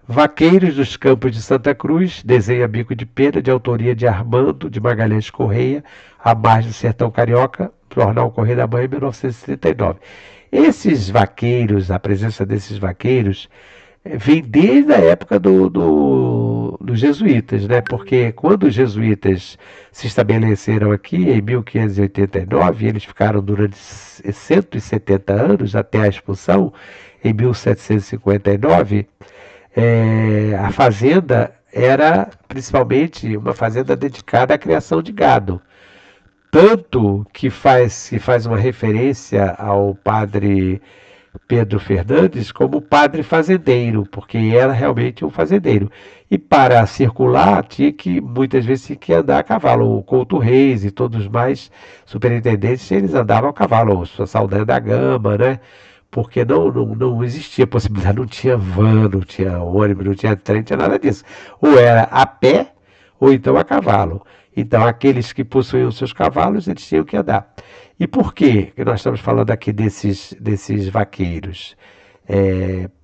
S1: Vaqueiros dos Campos de Santa Cruz, desenho a bico de pena, de autoria de Armando de Magalhães Correia, à margem do sertão carioca, jornal Correio da Manhã, 1939. Esses vaqueiros, a presença desses vaqueiros, vem desde a época dos jesuítas, né? Porque quando os jesuítas se estabeleceram aqui em 1589, eles ficaram durante 170 anos até a expulsão, em 1759, a fazenda era principalmente uma fazenda dedicada à criação de gado. Tanto que faz uma referência ao padre Pedro Fernandes como padre fazendeiro, porque era realmente um fazendeiro. E para circular, muitas vezes tinha que andar a cavalo. O Couto Reis e todos os mais superintendentes, eles andavam a cavalo, o Saldanha da Gama, né? Porque não existia possibilidade, não tinha van, não tinha ônibus, não tinha trem, não tinha nada disso. Ou era a pé, ou então a cavalo. Então, aqueles que possuíam seus cavalos, eles tinham que andar. E por que nós estamos falando aqui desses vaqueiros?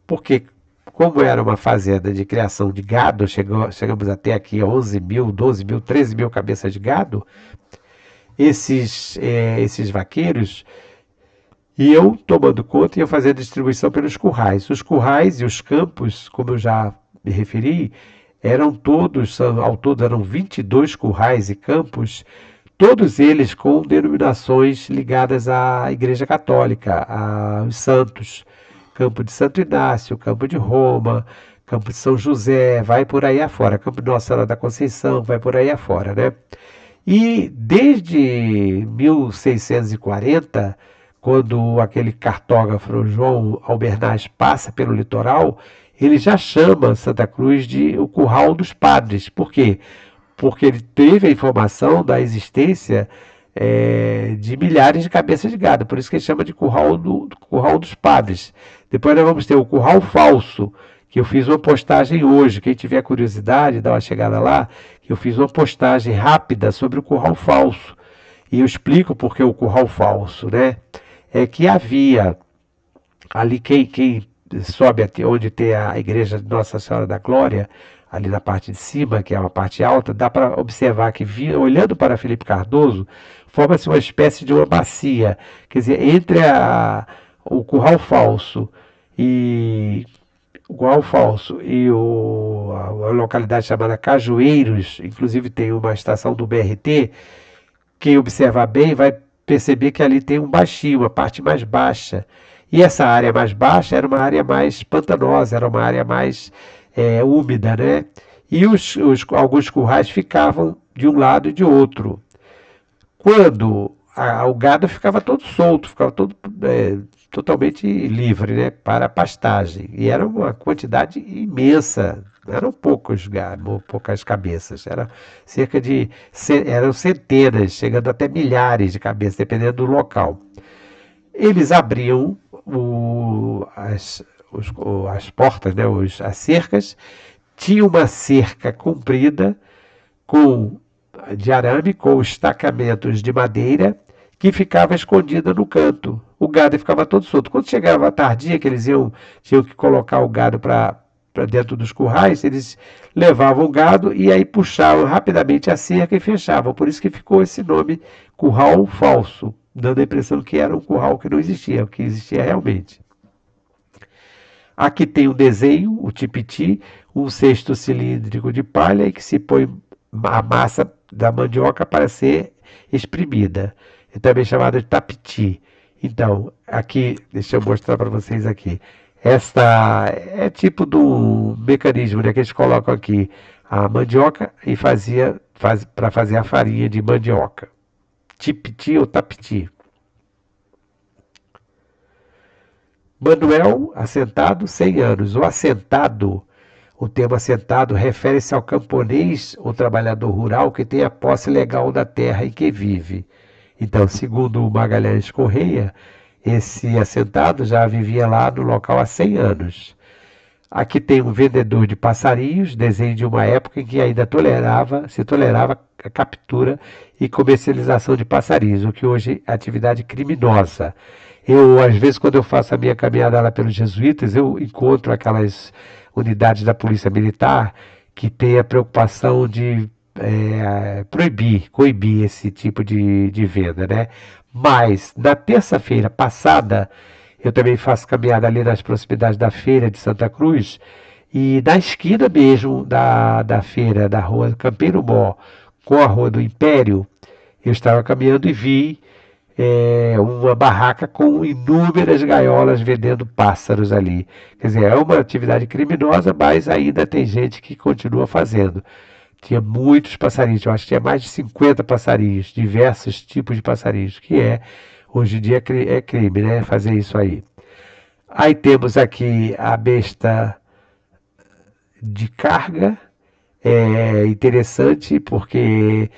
S1: Porque, como era uma fazenda de criação de gado, chegamos até aqui a 11 mil, 12 mil, 13 mil cabeças de gado, esses vaqueiros iam tomando conta e iam fazendo distribuição pelos currais. Os currais e os campos, como eu já me referi, ao todo eram 22 currais e campos, todos eles com denominações ligadas à Igreja Católica, aos santos. Campo de Santo Inácio, Campo de Roma, Campo de São José, vai por aí afora. Campo de Nossa Senhora da Conceição, vai por aí afora, né? E desde 1640, quando aquele cartógrafo João Albernaz passa pelo litoral, ele já chama Santa Cruz de o Curral dos Padres. Por quê? Porque ele teve a informação da existência de milhares de cabeças de gado. Por isso que ele chama de Curral dos Padres. Depois nós vamos ter o Curral Falso, que eu fiz uma postagem hoje. Quem tiver curiosidade, dá uma chegada lá, que eu fiz uma postagem rápida sobre o curral falso. E eu explico por que o curral falso, né? É que havia ali quem sobe até onde tem a igreja de Nossa Senhora da Glória, ali na parte de cima, que é uma parte alta, dá para observar que, olhando para Felipe Cardoso, forma-se uma espécie de uma bacia. Quer dizer, entre o curral falso e a localidade chamada Cajueiros, inclusive tem uma estação do BRT, quem observar bem vai perceber que ali tem um baixio, uma parte mais baixa. E essa área mais baixa era uma área mais pantanosa, era uma área mais úmida, né? E alguns currais ficavam de um lado e de outro. Quando o gado ficava todo solto, ficava todo totalmente livre, né, para a pastagem. E era uma quantidade imensa, não eram poucos gado, poucas cabeças, eram centenas, chegando até milhares de cabeças, dependendo do local. Eles abriam as portas, né, as cercas, tinha uma cerca comprida de arame com estacamentos de madeira que ficava escondida no canto. O gado ficava todo solto. Quando chegava a tardia, que eles tinham que colocar o gado para dentro dos currais, eles levavam o gado e aí puxavam rapidamente a cerca e fechavam. Por isso que ficou esse nome curral falso, dando a impressão que era um curral que não existia, o que existia realmente. Aqui tem um desenho, o tipiti, um cesto cilíndrico de palha em que se põe a massa da mandioca para ser exprimida. É também chamada de tapiti. Então, aqui, deixa eu mostrar para vocês aqui. Esta é tipo do mecanismo, né, que eles colocam aqui a mandioca e para fazer a farinha de mandioca. Tipiti ou tapiti. Manuel, assentado, 100 anos. O termo assentado refere-se ao camponês ou trabalhador rural que tem a posse legal da terra em que vive. Então, segundo o Magalhães Correia, esse assentado já vivia lá no local há 100 anos. Aqui tem um vendedor de passarinhos, desenho de uma época em que ainda se tolerava a captura e comercialização de passarinhos, o que hoje é atividade criminosa. Às vezes, quando eu faço a minha caminhada lá pelos jesuítas, eu encontro aquelas unidades da Polícia Militar que têm a preocupação de coibir esse tipo de venda, né? Mas, na terça-feira passada, eu também faço caminhada ali nas proximidades da feira de Santa Cruz, e na esquina mesmo da feira, da rua Campeiro Mó, com a rua do Império, eu estava caminhando e vi uma barraca com inúmeras gaiolas vendendo pássaros ali. Quer dizer, é uma atividade criminosa, mas ainda tem gente que continua fazendo. Tinha muitos passarinhos, eu acho que tinha mais de 50 passarinhos, diversos tipos de passarinhos, hoje em dia é crime, né, fazer isso aí. Aí temos aqui a besta de carga, é interessante porque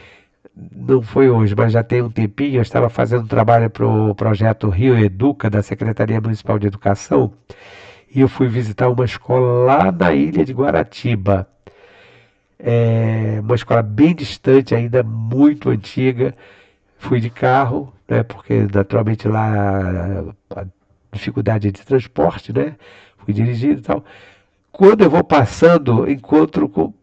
S1: não foi hoje, mas já tem um tempinho, eu estava fazendo trabalho para o projeto Rio Educa, da Secretaria Municipal de Educação, e eu fui visitar uma escola lá na ilha de Guaratiba. Uma escola bem distante, ainda muito antiga. Fui de carro, né, porque naturalmente lá a dificuldade de transporte, né? Fui dirigindo e tal. Quando eu vou passando, encontro com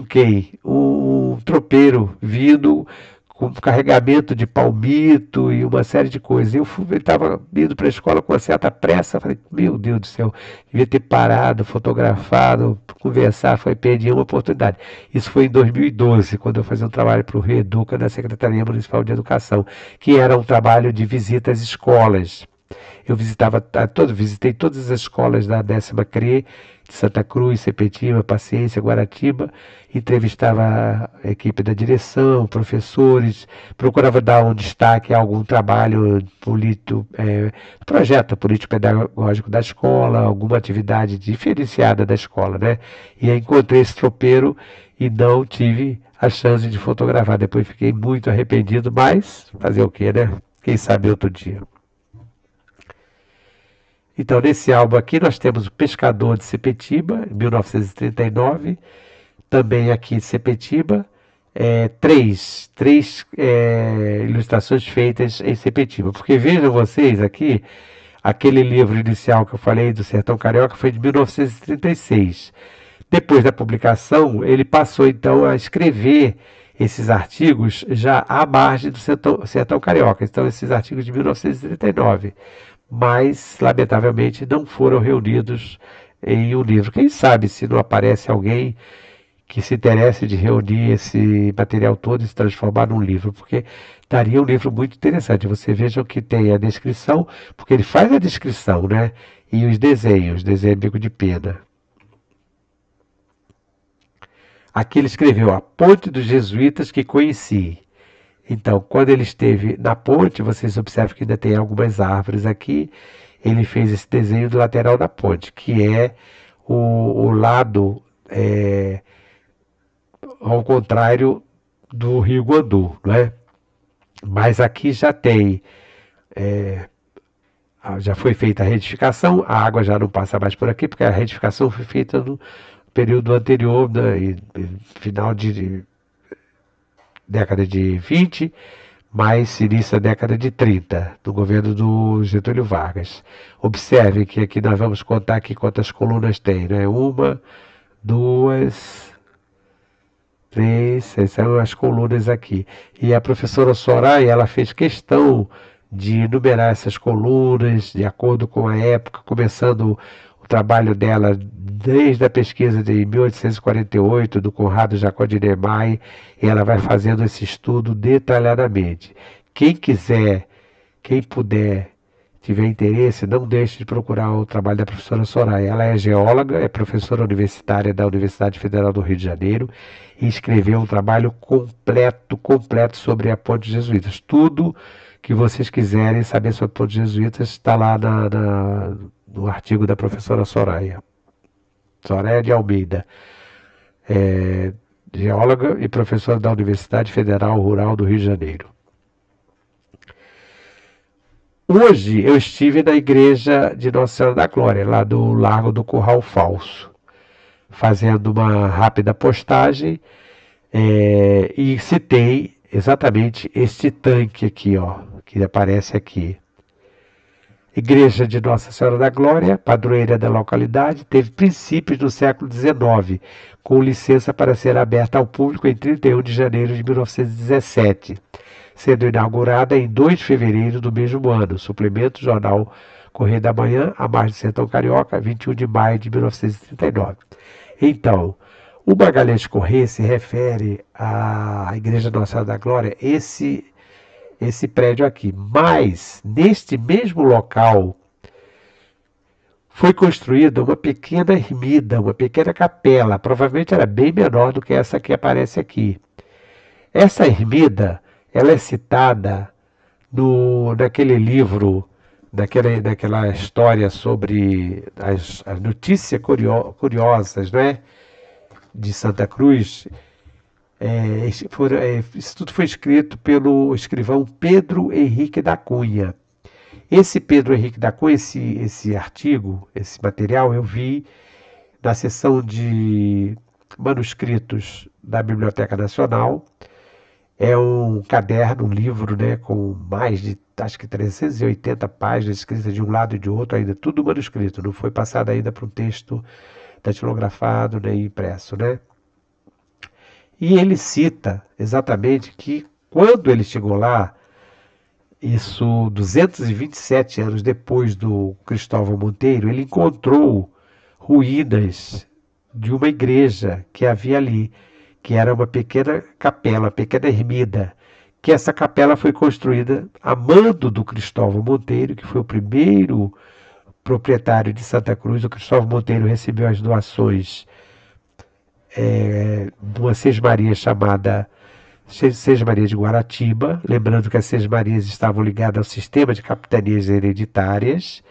S1: quem? Um tropeiro vindo com carregamento de palmito e uma série de coisas. Eu estava indo para a escola com uma certa pressa, falei, meu Deus do céu, devia ter parado, fotografado, conversar, perdi uma oportunidade. Isso foi em 2012, quando eu fazia um trabalho para o Reeduca da Secretaria Municipal de Educação, que era um trabalho de visita às escolas. Eu visitei todas as escolas da 10ª CRE, de Santa Cruz, Sepetiba, Paciência, Guaratiba, entrevistava a equipe da direção, professores, procurava dar um destaque a algum trabalho projeto político-pedagógico da escola, alguma atividade diferenciada da escola, né? E aí encontrei esse tropeiro e não tive a chance de fotografar. Depois fiquei muito arrependido, mas fazer o quê, né? Quem sabe outro dia. Então, nesse álbum aqui, nós temos o Pescador de Sepetiba, em 1939, também aqui de Sepetiba, três ilustrações feitas em Sepetiba. Porque vejam vocês aqui, aquele livro inicial que eu falei do Sertão Carioca foi de 1936. Depois da publicação, ele passou então a escrever esses artigos já à margem do Sertão Carioca. Então, esses artigos de 1939. Mas, lamentavelmente, não foram reunidos em um livro. Quem sabe se não aparece alguém que se interesse de reunir esse material todo e se transformar num livro, porque daria um livro muito interessante. Você veja que tem a descrição, porque ele faz a descrição, né? E os desenhos, desenho bico de pena. Aqui ele escreveu a ponte dos jesuítas que conheci. Então, quando ele esteve na ponte, vocês observam que ainda tem algumas árvores aqui. Ele fez esse desenho do lateral da ponte, que é o lado ao contrário do Rio Guandu, não é? Mas aqui já tem, já foi feita a retificação, a água já não passa mais por aqui, porque a retificação foi feita no período anterior, né, final de década de 20, mas início da década de 30, do governo do Getúlio Vargas. Observe que aqui nós vamos contar aqui quantas colunas tem, né? Uma, duas, três, essas são as colunas aqui. E a professora Soraya, ela fez questão de enumerar essas colunas de acordo com a época, começando o trabalho dela desde a pesquisa de 1848, do Conrado Jacó de Niemeyer, e ela vai fazendo esse estudo detalhadamente. Quem quiser, quem puder, tiver interesse, não deixe de procurar o trabalho da professora Soraya. Ela é geóloga, é professora universitária da Universidade Federal do Rio de Janeiro e escreveu um trabalho completo sobre a Ponte Jesuítas. Tudo que vocês quiserem saber sobre a Ponte Jesuítas está lá no artigo da professora Soraya. Soraya de Almeida, geóloga e professora da Universidade Federal Rural do Rio de Janeiro. Hoje eu estive na igreja de Nossa Senhora da Glória, lá do Largo do Curral Falso, fazendo uma rápida postagem e citei exatamente este tanque aqui, ó, que aparece aqui. Igreja de Nossa Senhora da Glória, padroeira da localidade, teve princípios no século XIX, com licença para ser aberta ao público em 31 de janeiro de 1917, sendo inaugurada em 2 de fevereiro do mesmo ano. Suplemento Jornal Correio da Manhã, a margem do Sertão Carioca, 21 de maio de 1939. Então, o Magalhães Corrêa se refere à Igreja Nossa Senhora da Glória, esse prédio aqui. Mas, neste mesmo local, foi construída uma pequena ermida, uma pequena capela. Provavelmente era bem menor do que essa que aparece aqui. Essa ermida, ela é citada naquele livro, naquela história sobre as notícias curiosas, não é? De Santa Cruz. Isso tudo foi escrito pelo escrivão Pedro Henrique da Cunha. Esse Pedro Henrique da Cunha, esse artigo, esse material, eu vi na seção de manuscritos da Biblioteca Nacional. É um caderno, um livro, né, com mais de, acho que 380 páginas, escritas de um lado e de outro, ainda tudo manuscrito, não foi passado ainda para um texto datilografado nem impresso, né? E ele cita exatamente que quando ele chegou lá, isso 227 anos depois do Cristóvão Monteiro, ele encontrou ruínas de uma igreja que havia ali, que era uma pequena capela, uma pequena ermida, que essa capela foi construída a mando do Cristóvão Monteiro, que foi o primeiro proprietário de Santa Cruz. O Cristóvão Monteiro recebeu as doações de uma sesmaria chamada Sesmaria de Guaratiba, lembrando que as sesmarias estavam ligadas ao sistema de capitanias hereditárias,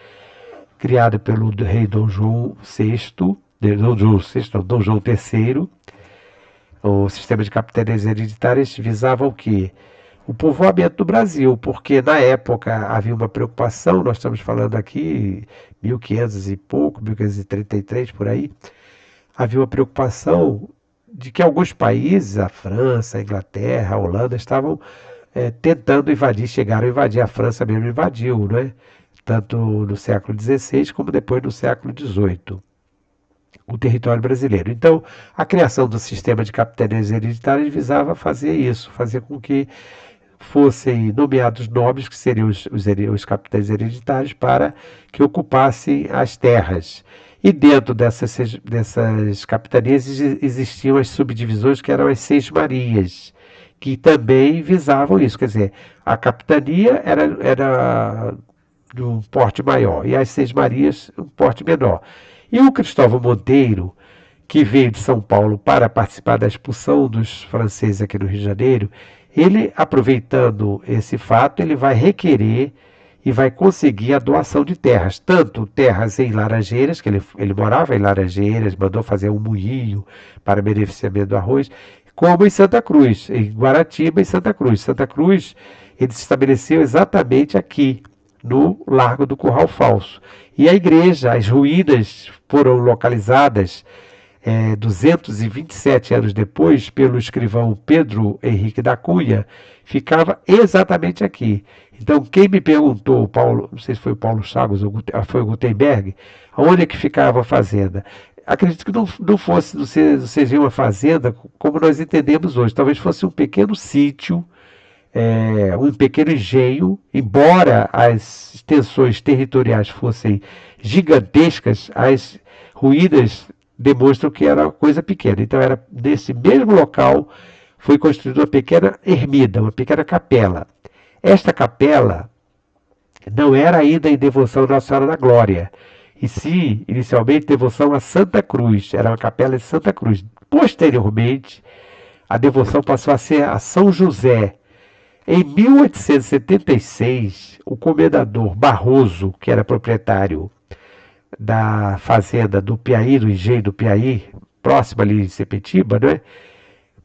S1: criado pelo rei Dom João VI, Dom João III. O sistema de capitanias hereditárias visava o quê? o povoamento do Brasil, porque na época havia uma preocupação, nós estamos falando aqui 1500 e pouco, 1533 por aí, havia uma preocupação de que alguns países, a França, a Inglaterra, a Holanda, estavam tentando invadir, chegaram a invadir, a França mesmo invadiu, né? Tanto no século XVI como depois no século XVIII, o território brasileiro. Então, a criação do sistema de capitanias hereditárias visava fazer isso, fazer com que fossem nomeados nobres, que seriam os capitães hereditários, para que ocupassem as terras. E dentro dessas capitanias existiam as subdivisões que eram as seis marias, que também visavam isso. Quer dizer, a capitania era de um porte maior e as seis marias um porte menor. E o Cristóvão Monteiro, que veio de São Paulo para participar da expulsão dos franceses aqui no Rio de Janeiro, ele, aproveitando esse fato, ele vai requerer e vai conseguir a doação de terras, tanto terras em Laranjeiras, que ele morava em Laranjeiras, mandou fazer um moinho para beneficiamento do arroz, como em Santa Cruz, em Guaratiba e Santa Cruz. Santa Cruz, ele se estabeleceu exatamente aqui, no Largo do Curral Falso. E a igreja, as ruínas foram localizadas 227 anos depois, pelo escrivão Pedro Henrique da Cunha, ficava exatamente aqui. Então, quem me perguntou, Paulo, não sei se foi o Paulo Chagas ou foi o Gutenberg, onde é que ficava a fazenda? Acredito que não seja uma fazenda como nós entendemos hoje. Talvez fosse um pequeno sítio, um pequeno engenho, embora as extensões territoriais fossem gigantescas, as ruínas demonstram que era uma coisa pequena. Então, era nesse mesmo local foi construída uma pequena ermida, uma pequena capela. Esta capela não era ainda em devoção à Nossa Senhora da Glória, e sim, inicialmente, devoção a Santa Cruz. Era uma capela de Santa Cruz. Posteriormente, a devoção passou a ser a São José. Em 1876, o comendador Barroso, que era proprietário da fazenda do Piaí, do engenho do Piaí, próximo ali de Sepetiba, né,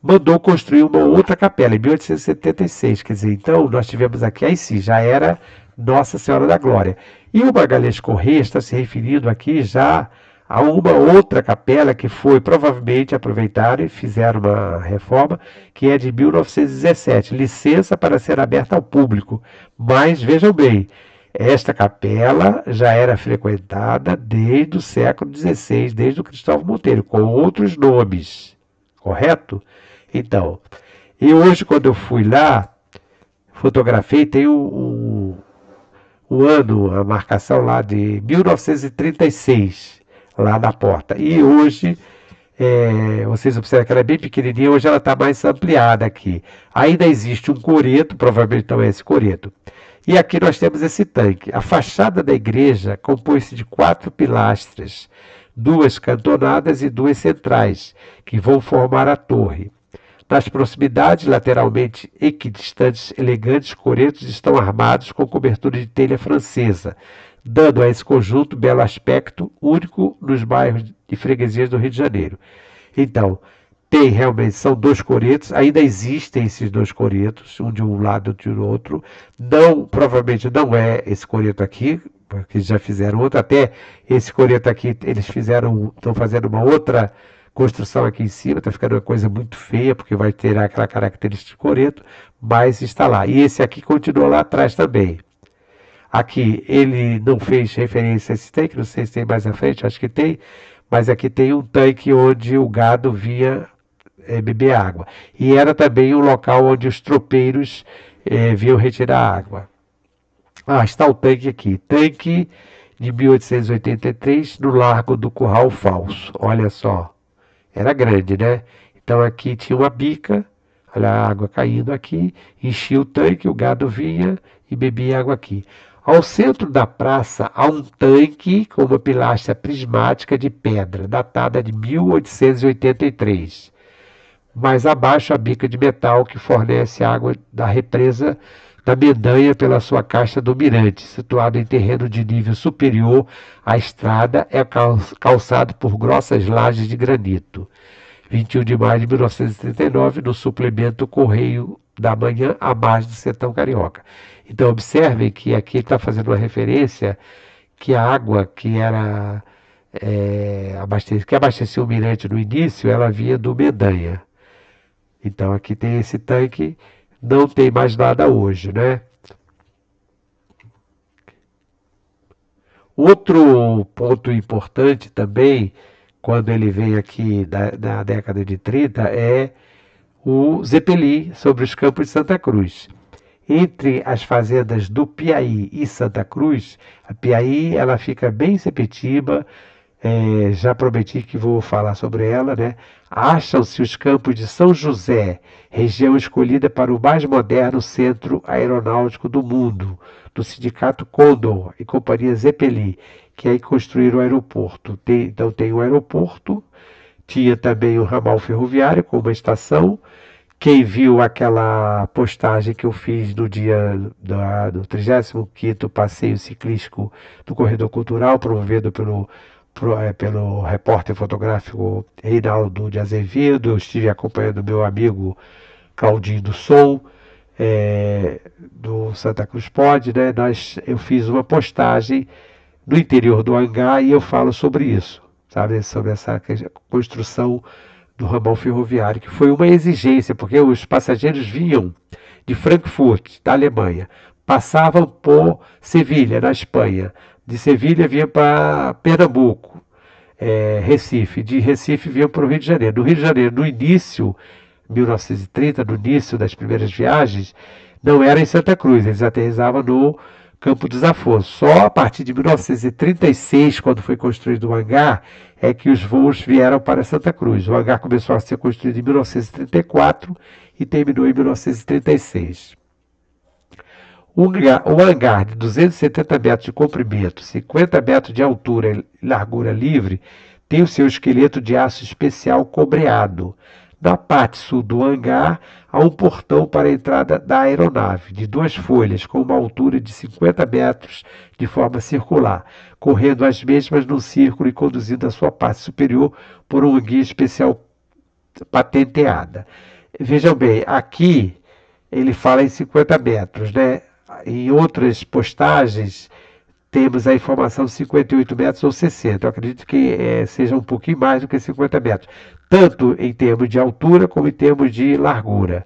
S1: mandou construir uma outra capela em 1876. Quer dizer, então nós tivemos aqui, aí sim, já era Nossa Senhora da Glória. E o Magalhães Corrêa está se referindo aqui já a uma outra capela que foi provavelmente aproveitaram e fizeram uma reforma, que é de 1917, licença para ser aberta ao público. Mas vejam bem, esta capela já era frequentada desde o século XVI, desde o Cristóvão Monteiro, com outros nomes, correto? Então, e hoje quando eu fui lá, fotografei, tem o ano, a marcação lá de 1936, lá na porta. E hoje, vocês observam que ela é bem pequenininha, hoje ela está mais ampliada aqui. Ainda existe um coreto, provavelmente então é esse coreto. E aqui nós temos esse tanque. A fachada da igreja compõe-se de 4 pilastras, 2 cantonadas e 2 centrais, que vão formar a torre. Nas proximidades, lateralmente equidistantes, elegantes coretos estão armados com cobertura de telha francesa, dando a esse conjunto belo aspecto único nos bairros de freguesias do Rio de Janeiro. Então, realmente, são 2 coretos, ainda existem esses 2 coretos, um de um lado e outro do outro. Não, provavelmente não é esse coreto aqui, porque já fizeram outro, até esse coreto aqui, eles estão fazendo uma outra construção aqui em cima, está ficando uma coisa muito feia, porque vai ter aquela característica de coreto, mas está lá. E esse aqui continua lá atrás também. Aqui ele não fez referência a esse tanque, não sei se tem mais à frente, acho que tem, mas aqui tem um tanque onde o gado vinha beber água. E era também um local onde os tropeiros vinham retirar água. Está o tanque aqui, tanque de 1883 no Largo do Curral Falso, olha só. Era grande, né? Então aqui tinha uma bica, olha a água caindo aqui, enchia o tanque, o gado vinha e bebia água aqui. Ao centro da praça há um tanque com uma pilastra prismática de pedra, datada de 1883. Mais abaixo a bica de metal que fornece água da represa da Mendanha pela sua caixa do Mirante, situado em terreno de nível superior à estrada, é calçado por grossas lajes de granito. 21 de maio de 1939, no suplemento Correio da manhã, à margem do sertão carioca. Então, observem que aqui ele está fazendo uma referência que a água que era que abastecia o mirante no início, ela vinha do Mendanha. Então, aqui tem esse tanque, não tem mais nada hoje, né? Outro ponto importante também, quando ele vem aqui na década de 30, é o Zeppelin sobre os campos de Santa Cruz. Entre as fazendas do Piaí e Santa Cruz, a Piaí ela fica bem em Sepetiba, já prometi que vou falar sobre ela, né? Acham-se os campos de São José, região escolhida para o mais moderno centro aeronáutico do mundo, do Sindicato Condor e Companhia Zeppelin, que aí construíram o aeroporto. Então tem o aeroporto, tinha também o ramal ferroviário com uma estação. Quem viu aquela postagem que eu fiz no dia do 35º Passeio Ciclístico do Corredor Cultural, promovido pelo repórter fotográfico Reinaldo de Azevedo, eu estive acompanhando meu amigo Claudinho do Som, do Santa Cruz Pod, né? Eu fiz uma postagem no interior do hangar e eu falo sobre isso, sabe? Sobre essa construção do ramal ferroviário, que foi uma exigência, porque os passageiros vinham de Frankfurt, da Alemanha, passavam por Sevilha, na Espanha, de Sevilha vinha para Pernambuco, Recife, de Recife vinham para o Rio de Janeiro. No Rio de Janeiro, no início, 1930, no início das primeiras viagens, não era em Santa Cruz, eles aterrissavam no Campo dos Afonsos. Só a partir de 1936, quando foi construído o hangar, é que os voos vieram para Santa Cruz. O hangar começou a ser construído em 1934 e terminou em 1936. O hangar de 270 metros de comprimento, 50 metros de altura e largura livre, tem o seu esqueleto de aço especial cobreado. Na parte sul do hangar, há um portão para a entrada da aeronave, de 2 folhas, com uma altura de 50 metros, de forma circular, correndo as mesmas num círculo e conduzindo a sua parte superior por uma guia especial patenteada. Vejam bem, aqui ele fala em 50 metros, né? Em outras postagens, temos a informação de 58 metros ou 60. Eu acredito que seja um pouquinho mais do que 50 metros, tanto em termos de altura como em termos de largura.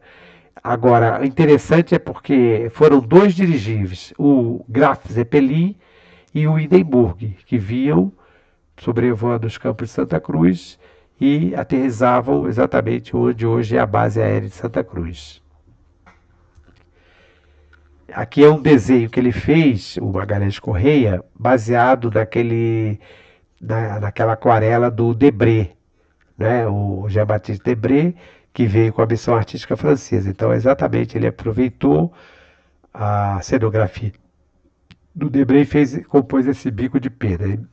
S1: Agora, o interessante é porque foram 2 dirigíveis, o Graf Zeppelin e o Hindenburg, que vinham sobrevoando os campos de Santa Cruz e aterrissavam exatamente onde hoje é a base aérea de Santa Cruz. Aqui é um desenho que ele fez, o Magalhães Correia, baseado naquela aquarela do Debré, né? O Jean-Baptiste Debré, que veio com a missão artística francesa. Então, exatamente, ele aproveitou a cenografia do Debré e compôs esse bico de pena.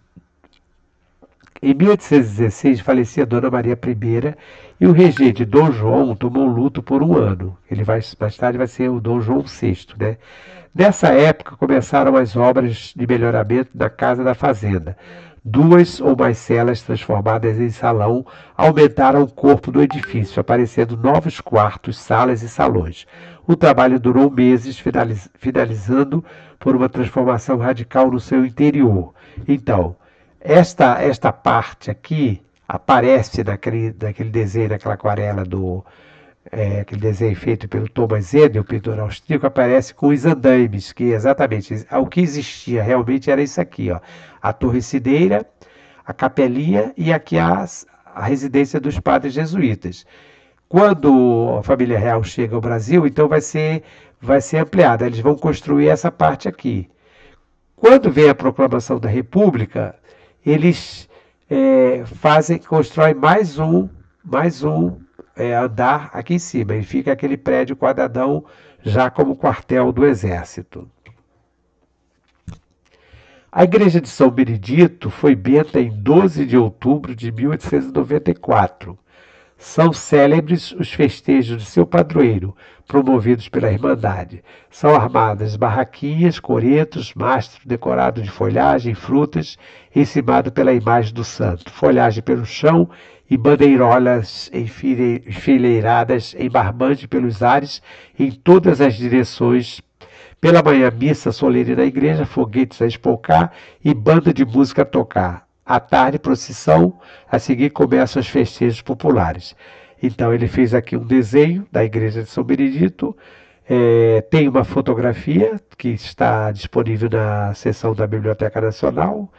S1: Em 1816, falecia Dona Maria I e o regente Dom João tomou luto por um ano. Mais tarde vai ser o Dom João VI, né? Nessa época começaram as obras de melhoramento da casa da fazenda. 2 ou mais celas transformadas em salão aumentaram o corpo do edifício, aparecendo novos quartos, salas e salões. O trabalho durou meses, finalizando por uma transformação radical no seu interior. Então, esta parte aqui aparece naquele desenho, naquela aquarela aquele desenho feito pelo Thomas Edel, o pintor austríaco, aparece com os andaimes, que exatamente o que existia realmente era isso aqui, ó, a Torre Cideira, a capelinha e aqui a residência dos padres jesuítas. Quando a família real chega ao Brasil, então vai ser ampliada, eles vão construir essa parte aqui. Quando vem a proclamação da República, eles constroem mais um andar aqui em cima, e fica aquele prédio quadradão já como quartel do Exército. A igreja de São Benedito foi benta em 12 de outubro de 1894. São célebres os festejos de seu padroeiro, promovidos pela Irmandade. São armadas barraquinhas, coretos, mastros decorados de folhagem e frutas, encimado pela imagem do santo, folhagem pelo chão e bandeirolas enfileiradas em barbante pelos ares em todas as direções. Pela manhã, missa solene na igreja, foguetes a espolcar e banda de música a tocar. À tarde, procissão, a seguir começam os festejos populares. Então, ele fez aqui um desenho da igreja de São Benedito, tem uma fotografia que está disponível na seção da Biblioteca Nacional,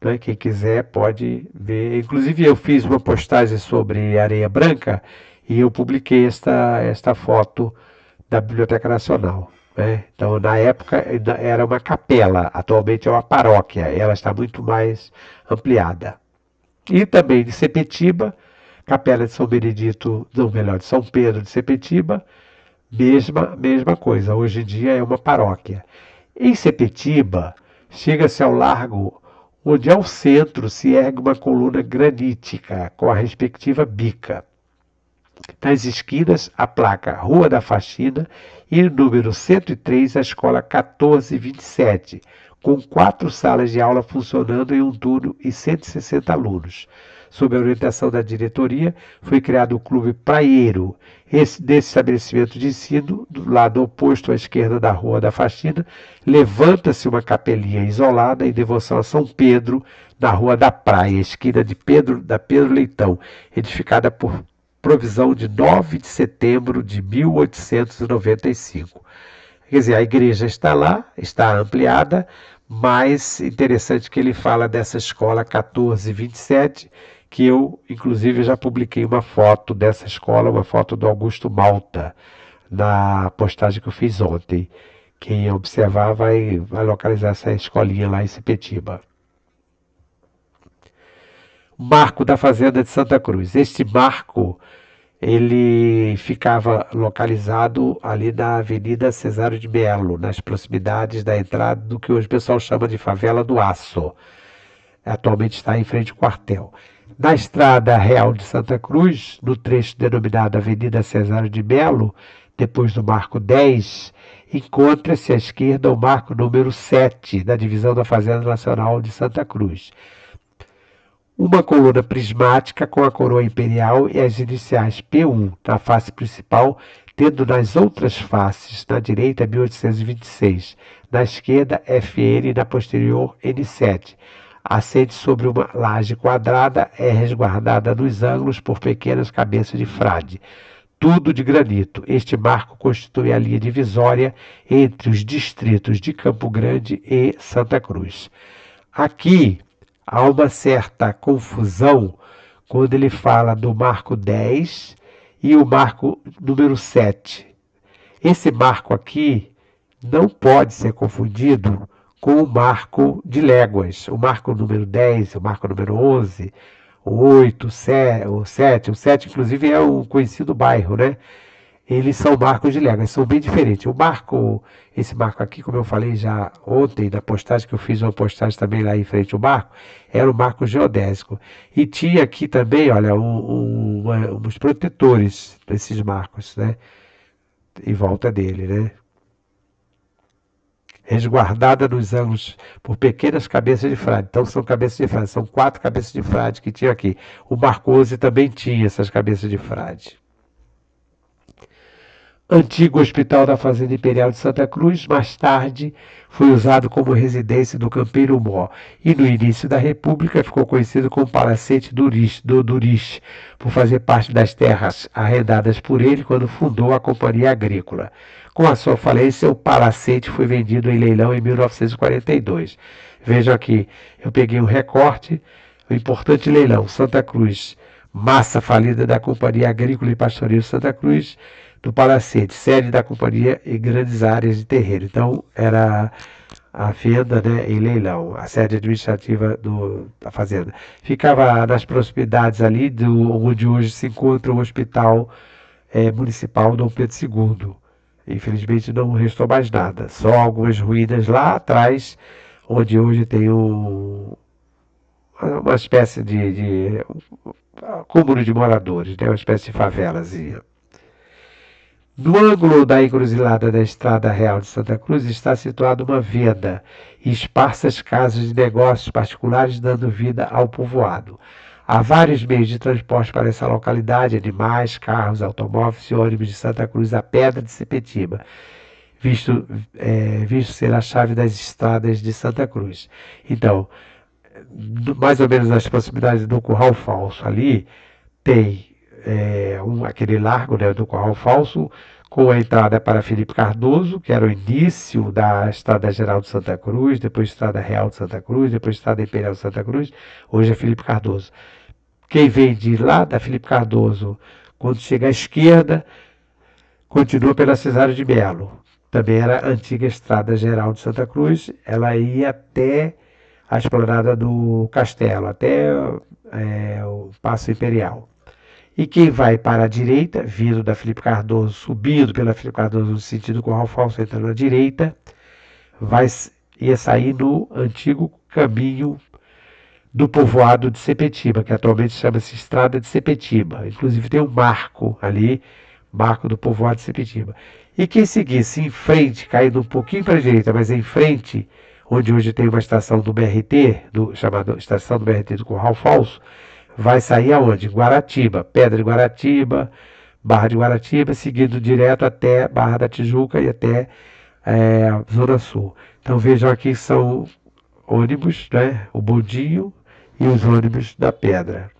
S1: né? Quem quiser pode ver. Inclusive, eu fiz uma postagem sobre areia branca e eu publiquei esta foto da Biblioteca Nacional. Né? Então, na época, era uma capela, atualmente é uma paróquia, ela está muito mais ampliada. E também de Sepetiba, Capela de São Benedito, não, melhor, de São Pedro de Sepetiba, mesma coisa, hoje em dia é uma paróquia. Em Sepetiba, chega-se ao largo, onde ao centro se ergue uma coluna granítica, com a respectiva bica. Nas esquinas, a placa Rua da Faxina e o número 103, a escola 1427, com 4 salas de aula funcionando em um turno e 160 alunos. Sob a orientação da diretoria, foi criado o Clube Praieiro. Desse estabelecimento de ensino, do lado oposto à esquerda da Rua da Faxina, levanta-se uma capelinha isolada em devoção a São Pedro, na Rua da Praia, esquina da Pedro Leitão, edificada por provisão de 9 de setembro de 1895. Quer dizer, a igreja está lá, está ampliada, mas interessante que ele fala dessa escola 1427, que eu, inclusive, já publiquei uma foto dessa escola, uma foto do Augusto Malta, na postagem que eu fiz ontem. Quem observar vai localizar essa escolinha lá em Sepetiba. Marco da Fazenda de Santa Cruz. Este marco, ele ficava localizado ali na Avenida Cesário de Melo, nas proximidades da entrada do que hoje o pessoal chama de Favela do Aço. Atualmente está em frente ao quartel. Na Estrada Real de Santa Cruz, no trecho denominado Avenida Cesário de Melo, depois do Marco 10, encontra-se à esquerda o Marco número 7, da divisão da Fazenda Nacional de Santa Cruz. Uma coluna prismática com a coroa imperial e as iniciais P1 na face principal, tendo nas outras faces, na direita 1826, na esquerda FN e na posterior N7. Assente sobre uma laje quadrada, é resguardada nos ângulos por pequenas cabeças de frade. Tudo de granito. Este marco constitui a linha divisória entre os distritos de Campo Grande e Santa Cruz. Aqui há uma certa confusão quando ele fala do marco 10 e o marco número 7. Esse marco aqui não pode ser confundido com o marco de léguas. O marco número 10, o marco número 11, o 8, o 7. O 7, inclusive, é um conhecido bairro, né? Eles são marcos de léguas, são bem diferentes. Esse marco aqui, como eu falei já ontem, na postagem que eu fiz, uma postagem também lá em frente ao marco, era um marco geodésico. E tinha aqui também, olha, uns protetores desses marcos, né? Em volta dele, né? Resguardada nos ângulos por pequenas cabeças de frade. Então são cabeças de frade, são 4 cabeças de frade que tinha aqui. O Marco 11 também tinha essas cabeças de frade. Antigo Hospital da Fazenda Imperial de Santa Cruz, mais tarde foi usado como residência do Campeiro Mó e no início da República ficou conhecido como Palacete do Durich, por fazer parte das terras arrendadas por ele quando fundou a Companhia Agrícola. Com a sua falência, o palacete foi vendido em leilão em 1942. Vejam aqui, eu peguei um recorte, o importante leilão, Santa Cruz, massa falida da Companhia Agrícola e Pastoril Santa Cruz, do Palacete, sede da companhia e grandes áreas de terreno. Então, era a venda, né, em leilão, a sede administrativa da fazenda. Ficava nas proximidades ali onde hoje se encontra o Hospital Municipal Dom Pedro II. Infelizmente não restou mais nada, só algumas ruínas lá atrás, onde hoje tem uma espécie de acúmulo de moradores, né? Uma espécie de favelazinha. No ângulo da encruzilhada da Estrada Real de Santa Cruz está situada uma venda e esparsas casas de negócios particulares dando vida ao povoado. Há vários meios de transporte para essa localidade, animais, carros, automóveis e ônibus de Santa Cruz à Pedra de Sepetiba, visto ser a chave das estradas de Santa Cruz. Então, mais ou menos nas proximidades do Curral Falso ali, tem aquele largo, né, do Curral Falso, com a entrada para Felipe Cardoso, que era o início da Estrada Geral de Santa Cruz, depois Estrada Real de Santa Cruz, depois Estrada Imperial de Santa Cruz, hoje é Felipe Cardoso. Quem vem de lá, da Felipe Cardoso, quando chega à esquerda, continua pela Cesário de Melo. Também era a antiga Estrada Geral de Santa Cruz, ela ia até a esplanada do Castelo, até o Paço Imperial. E quem vai para a direita, vindo da Felipe Cardoso, subindo pela Felipe Cardoso no sentido Curral Falso, entrando na direita, ia sair no antigo caminho do povoado de Sepetiba, que atualmente chama-se Estrada de Sepetiba. Inclusive tem um marco ali, marco do povoado de Sepetiba. E quem seguisse em frente, caindo um pouquinho para a direita, mas em frente, onde hoje tem uma estação do BRT, chamada Estação do BRT do Curral Falso, vai sair aonde? Guaratiba, Pedra de Guaratiba, Barra de Guaratiba, seguindo direto até Barra da Tijuca e até Zona Sul. Então vejam aqui são ônibus, né? O bondinho e os ônibus da Pedra.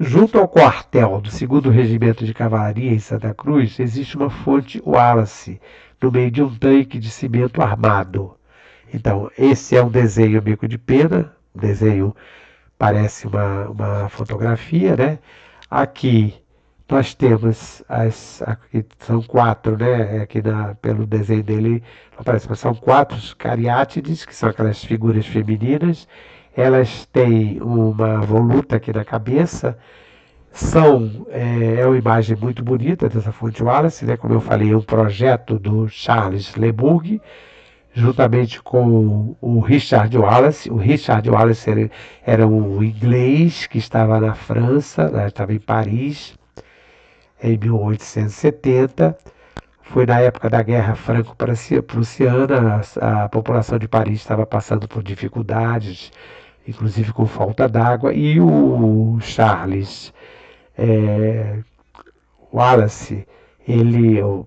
S1: Junto ao quartel do 2º Regimento de Cavalaria em Santa Cruz, existe uma fonte Wallace, no meio de um tanque de cimento armado. Então, esse é um desenho bico de pena, um desenho parece uma fotografia, né? Aqui nós temos aqui são 4, né? Aqui pelo desenho dele aparece, mas são 4 cariátides, que são aquelas figuras femininas. Elas têm uma voluta aqui na cabeça. É uma imagem muito bonita dessa fonte Wallace, né? Como eu falei, é um projeto do Charles Lebourg, juntamente com o Richard Wallace. O Richard Wallace era um inglês que estava na França, estava em Paris, em 1870. Foi na época da Guerra Franco-Prussiana, a população de Paris estava passando por dificuldades, inclusive com falta d'água, e o Charles Wallace, o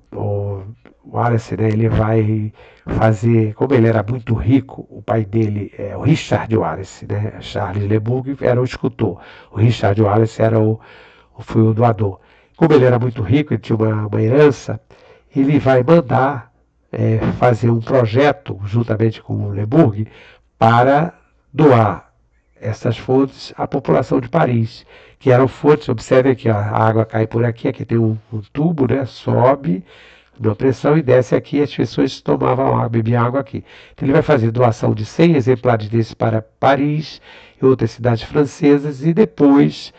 S1: Wallace, né, ele vai fazer, como ele era muito rico, o pai dele, o Richard Wallace, né, Charles Lebourg era o escultor, o Richard Wallace foi o doador. Como ele era muito rico, ele tinha uma herança, ele vai mandar fazer um projeto, juntamente com o Lebourg, para doar essas fontes à população de Paris, que eram fontes, observem que a água cai por aqui tem um tubo, né, sobe na pressão e desce aqui, as pessoas tomavam água, bebiam água aqui. Então ele vai fazer doação de 100 exemplares desses para Paris e outras cidades francesas, e depois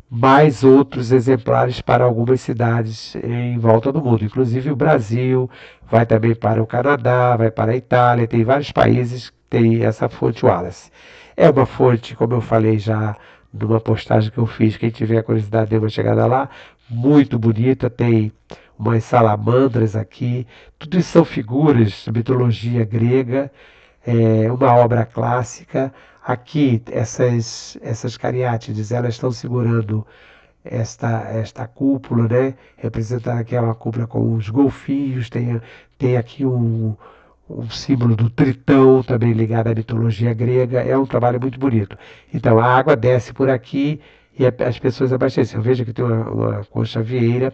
S1: mais outros exemplares para algumas cidades em volta do mundo, inclusive o Brasil, vai também para o Canadá, vai para a Itália, tem vários países que tem essa fonte Wallace. É uma fonte, como eu falei já numa postagem que eu fiz, quem tiver a curiosidade dê uma chegada lá, muito bonita, tem umas salamandras aqui, tudo isso são figuras de mitologia grega, uma obra clássica. Aqui, essas cariátides, elas estão segurando esta cúpula, né? Representando aqui uma cúpula com os golfinhos, tem aqui um símbolo do tritão, também ligado à mitologia grega. É um trabalho muito bonito. Então, a água desce por aqui e as pessoas abastecem. Eu vejo que tem uma concha vieira.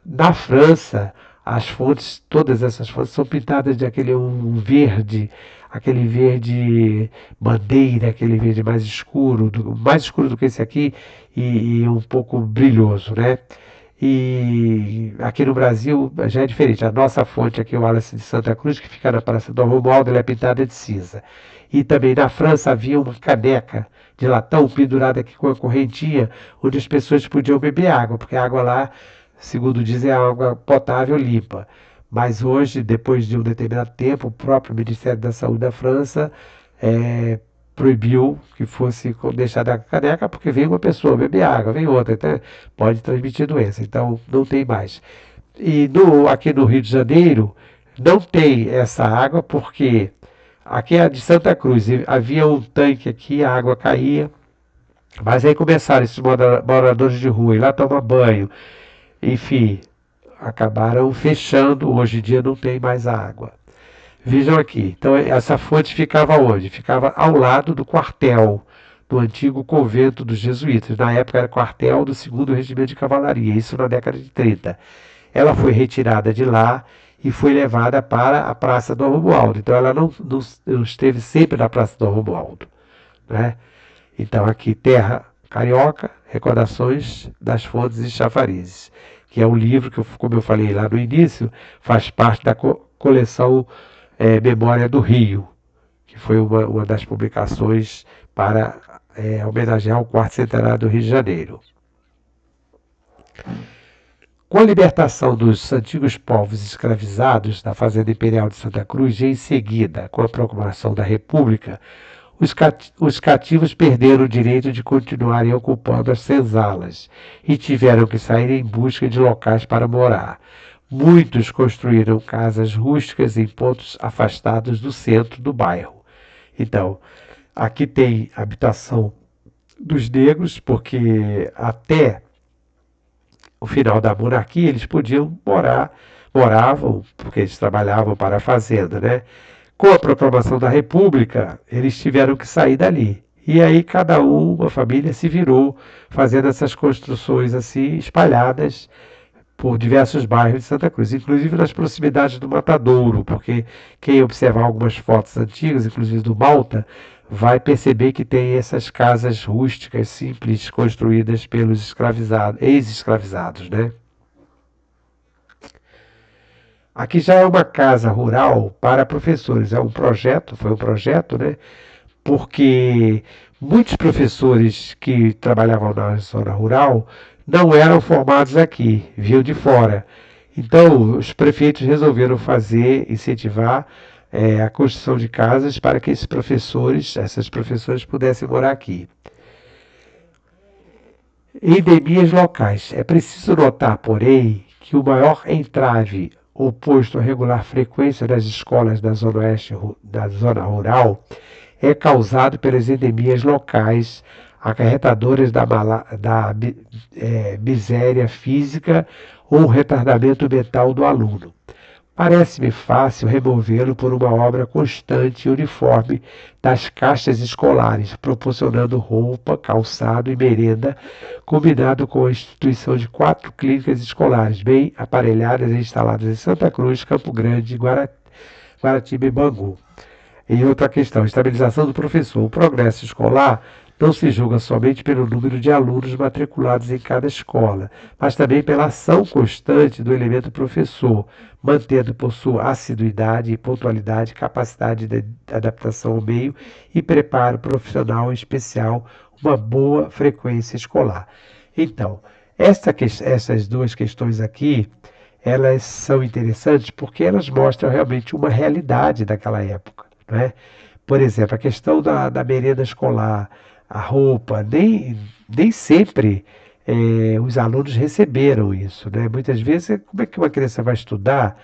S1: Na França, as fontes, todas essas fontes são pintadas de verde, aquele verde madeira, aquele verde mais escuro do que esse aqui, e um pouco brilhoso, né? E aqui no Brasil já é diferente. A nossa fonte aqui, o Wallace de Santa Cruz, que fica na Praça do Romualdo, ela é pintada de cinza. E também na França havia uma caneca de latão pendurada aqui com a correntinha, onde as pessoas podiam beber água, porque a água lá, segundo dizem, é água potável limpa. Mas hoje, depois de um determinado tempo, o próprio Ministério da Saúde da França proibiu que fosse deixada a caneca, porque vem uma pessoa beber água, vem outra, então pode transmitir doença, então não tem mais. E aqui no Rio de Janeiro não tem essa água, porque aqui é a de Santa Cruz, havia um tanque aqui, a água caía, mas aí começaram esses moradores de rua ir lá tomar banho, enfim, acabaram fechando, hoje em dia não tem mais água. Vejam aqui, então essa fonte ficava onde? Ficava ao lado do quartel, do antigo convento dos jesuítas. Na época era quartel do 2º Regimento de Cavalaria, isso na década de 30. Ela foi retirada de lá e foi levada para a Praça do Romualdo. Então ela não esteve sempre na Praça do Romualdo, né? Então aqui, Terra Carioca, Recordações das Fontes e Chafarizes, que é um livro que, como eu falei lá no início, faz parte da coleção Memória do Rio, que foi uma das publicações para homenagear o 4º centenário do Rio de Janeiro. Com a libertação dos antigos povos escravizados da Fazenda Imperial de Santa Cruz e em seguida com a proclamação da República, os cativos perderam o direito de continuarem ocupando as senzalas e tiveram que sair em busca de locais para morar. Muitos construíram casas rústicas em pontos afastados do centro do bairro. Então, aqui tem habitação dos negros, porque até o final da monarquia eles podiam moravam, porque eles trabalhavam para a fazenda, né? Com a proclamação da República, eles tiveram que sair dali. E aí cada uma família se virou fazendo essas construções assim espalhadas por diversos bairros de Santa Cruz, inclusive nas proximidades do Matadouro, porque quem observar algumas fotos antigas, inclusive do Malta, vai perceber que tem essas casas rústicas simples construídas pelos ex-escravizados, né? Aqui já é uma casa rural para professores, foi um projeto, né? Porque muitos professores que trabalhavam na zona rural não eram formados aqui, vinham de fora. Então, os prefeitos resolveram incentivar a construção de casas para que essas professores pudessem morar aqui. Endemias locais. É preciso notar, porém, que o maior entrave oposto à regular frequência das escolas da zona oeste da zona rural é causado pelas endemias locais acarretadoras da miséria física ou retardamento mental do aluno. Parece-me fácil removê-lo por uma obra constante e uniforme das caixas escolares, proporcionando roupa, calçado e merenda, combinado com a instituição de 4 clínicas escolares, bem aparelhadas e instaladas em Santa Cruz, Campo Grande, Guaratiba e Bangu. E outra questão, estabilização do professor. O progresso escolar não se julga somente pelo número de alunos matriculados em cada escola, mas também pela ação constante do elemento professor, mantendo por sua assiduidade e pontualidade, capacidade de adaptação ao meio e preparo profissional, em especial, uma boa frequência escolar. Então, essas duas questões aqui, elas são interessantes porque elas mostram realmente uma realidade daquela época, né? Por exemplo, a questão da merenda escolar, a roupa, nem sempre os alunos receberam isso, né? Muitas vezes, como é que uma criança vai estudar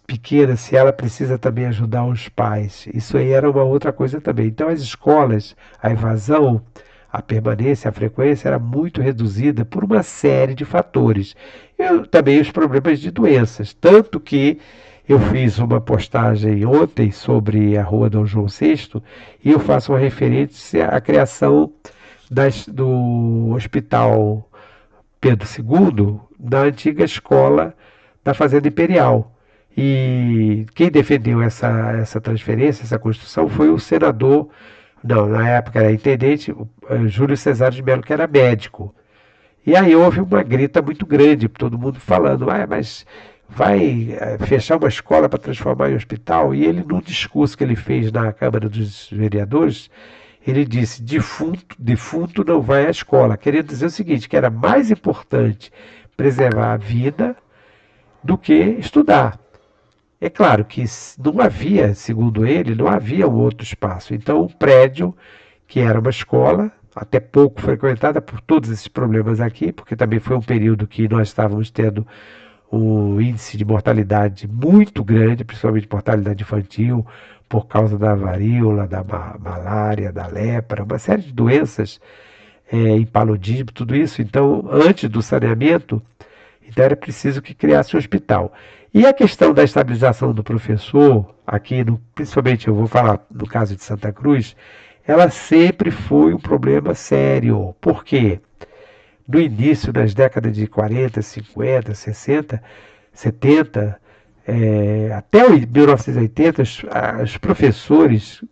S1: pequena se ela precisa também ajudar os pais? Isso aí era uma outra coisa também. Então, as escolas, a evasão, a permanência, a frequência era muito reduzida por uma série de fatores. Também os problemas de doenças, tanto que eu fiz uma postagem ontem sobre a Rua Dom João VI e eu faço uma referência à criação do Hospital Pedro II da antiga escola da Fazenda Imperial. E quem defendeu essa transferência, essa construção, foi o senador, não, na época era intendente, Júlio Cesário de Mello, que era médico. E aí houve uma grita muito grande, todo mundo falando, mas vai fechar uma escola para transformar em hospital? E ele, no discurso que ele fez na Câmara dos Vereadores, ele disse, defunto não vai à escola, querendo dizer o seguinte, que era mais importante preservar a vida do que estudar. É claro que não havia, segundo ele, não havia um outro espaço. Então, o prédio, que era uma escola, até pouco frequentada por todos esses problemas aqui, porque também foi um período que nós estávamos tendo um índice de mortalidade muito grande, principalmente mortalidade infantil, por causa da varíola, da malária, da lepra, uma série de doenças, em paludismo, tudo isso. Então, antes do saneamento, então era preciso que criasse um hospital. E a questão da estabilização do professor, aqui, principalmente eu vou falar no caso de Santa Cruz, ela sempre foi um problema sério. Por quê? No início, nas décadas de 40, 50, 60, 70, até 1980, os professores,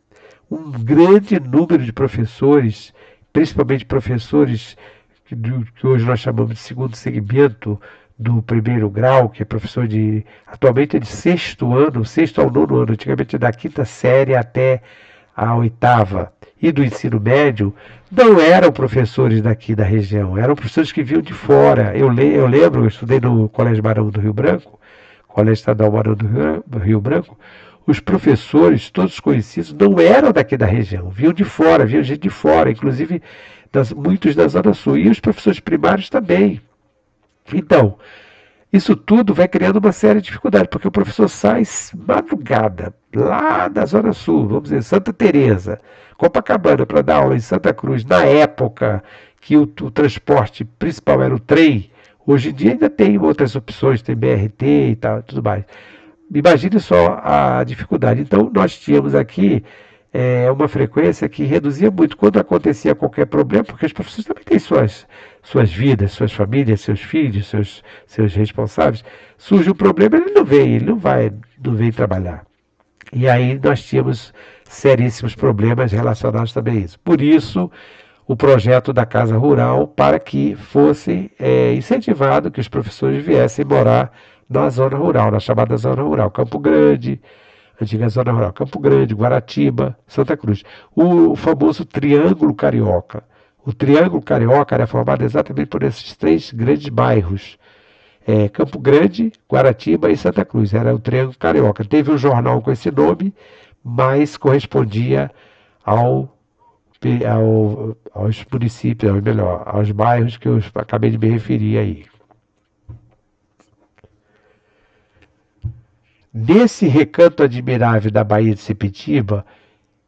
S1: um grande número de professores, principalmente professores que hoje nós chamamos de segundo segmento do primeiro grau, que é professor atualmente é de sexto ano, sexto ao nono ano, antigamente da quinta série até a oitava, e do ensino médio, não eram professores daqui da região, eram professores que vinham de fora. Eu lembro, eu estudei no Colégio Barão do Rio Branco, Colégio Estadual Barão do Rio Branco, os professores, todos conhecidos, não eram daqui da região, vinham de fora, vinham gente de fora, inclusive muitos da Zona Sul, e os professores primários também. Então, isso tudo vai criando uma série de dificuldades, porque o professor sai madrugada, lá da Zona Sul, vamos dizer, Santa Teresa, Copacabana, para dar aula em Santa Cruz, na época que o transporte principal era o trem. Hoje em dia ainda tem outras opções, tem BRT e tal, tudo mais. Imagine só a dificuldade. Então, nós tínhamos aqui uma frequência que reduzia muito quando acontecia qualquer problema, porque os professores também têm suas vidas, suas famílias, seus filhos, seus responsáveis. Surge um problema, ele não vem trabalhar. E aí nós tínhamos seríssimos problemas relacionados também a isso. Por isso, o projeto da Casa Rural, para que fosse incentivado que os professores viessem morar na zona rural, na chamada zona rural, Campo Grande, antiga zona rural, Campo Grande, Guaratiba, Santa Cruz. O famoso Triângulo Carioca. O Triângulo Carioca era formado exatamente por esses três grandes bairros. Campo Grande, Guaratiba e Santa Cruz. Era o Triângulo Carioca. Teve um jornal com esse nome, mas correspondia aos municípios, ou melhor, aos bairros que eu acabei de me referir aí. Nesse recanto admirável da Baía de Sepetiba,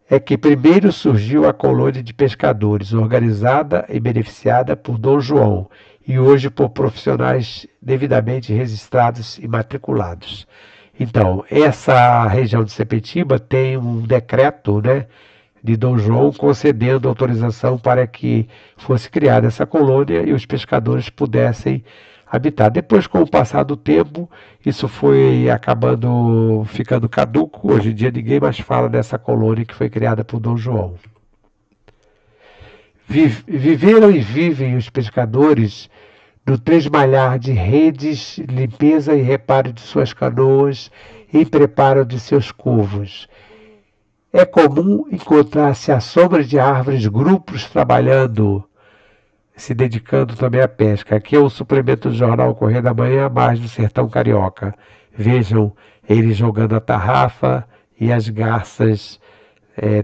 S1: é que primeiro surgiu a colônia de pescadores, organizada e beneficiada por Dom João, e hoje por profissionais devidamente registrados e matriculados. Então, essa região de Sepetiba tem um decreto, de Dom João concedendo autorização para que fosse criada essa colônia e os pescadores pudessem habitar. Depois, com o passar do tempo, isso foi acabando ficando caduco. Hoje em dia ninguém mais fala dessa colônia que foi criada por Dom João. Viveram e vivem os pescadores no tresmalhar de redes, limpeza e reparo de suas canoas e preparo de seus covos. É comum encontrar-se à sombra de árvores grupos trabalhando, se dedicando também à pesca. Aqui é o suplemento do jornal Correio da Manhã, mais do Sertão Carioca. Vejam eles jogando a tarrafa e as garças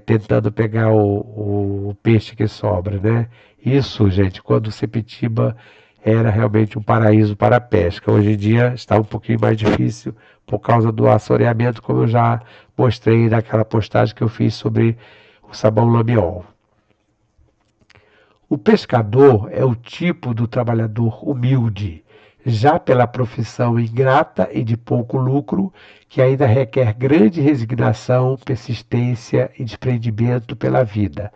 S1: tentando pegar o peixe que sobra, Isso, gente, quando Sepetiba era realmente um paraíso para a pesca. Hoje em dia está um pouquinho mais difícil por causa do assoreamento, como eu já mostrei naquela postagem que eu fiz sobre o sabão lamiol. O pescador é o tipo do trabalhador humilde, já pela profissão ingrata e de pouco lucro, que ainda requer grande resignação, persistência e desprendimento pela vida.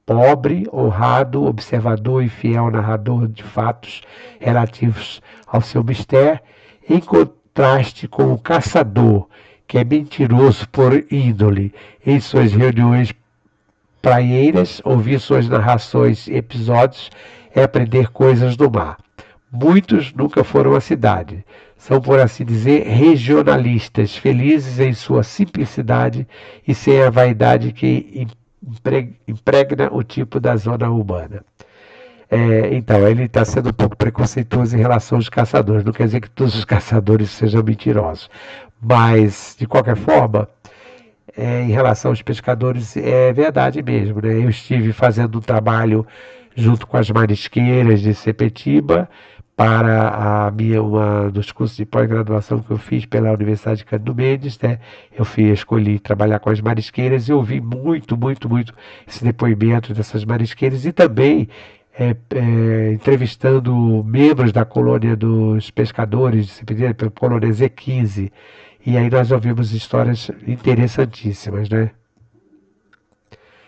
S1: Pobre, honrado, observador e fiel narrador de fatos relativos ao seu mistério, em contraste com o caçador, que é mentiroso por índole, em suas reuniões praieiras, ouvir suas narrações e episódios é aprender coisas do mar. Muitos nunca foram à cidade. São, por assim dizer, regionalistas, felizes em sua simplicidade e sem a vaidade que impregna o tipo da zona urbana. Então, ele está sendo um pouco preconceituoso em relação aos caçadores. Não quer dizer que todos os caçadores sejam mentirosos. Mas, de qualquer forma, em relação aos pescadores, é verdade mesmo, né? Eu estive fazendo um trabalho junto com as marisqueiras de Sepetiba para uma dos cursos de pós-graduação que eu fiz pela Universidade de Cândido Mendes, né? Escolhi trabalhar com as marisqueiras e ouvi muito, muito, muito esse depoimento dessas marisqueiras e também entrevistando membros da colônia dos pescadores de Sepetiba, colônia Z15. E aí nós ouvimos histórias interessantíssimas, né?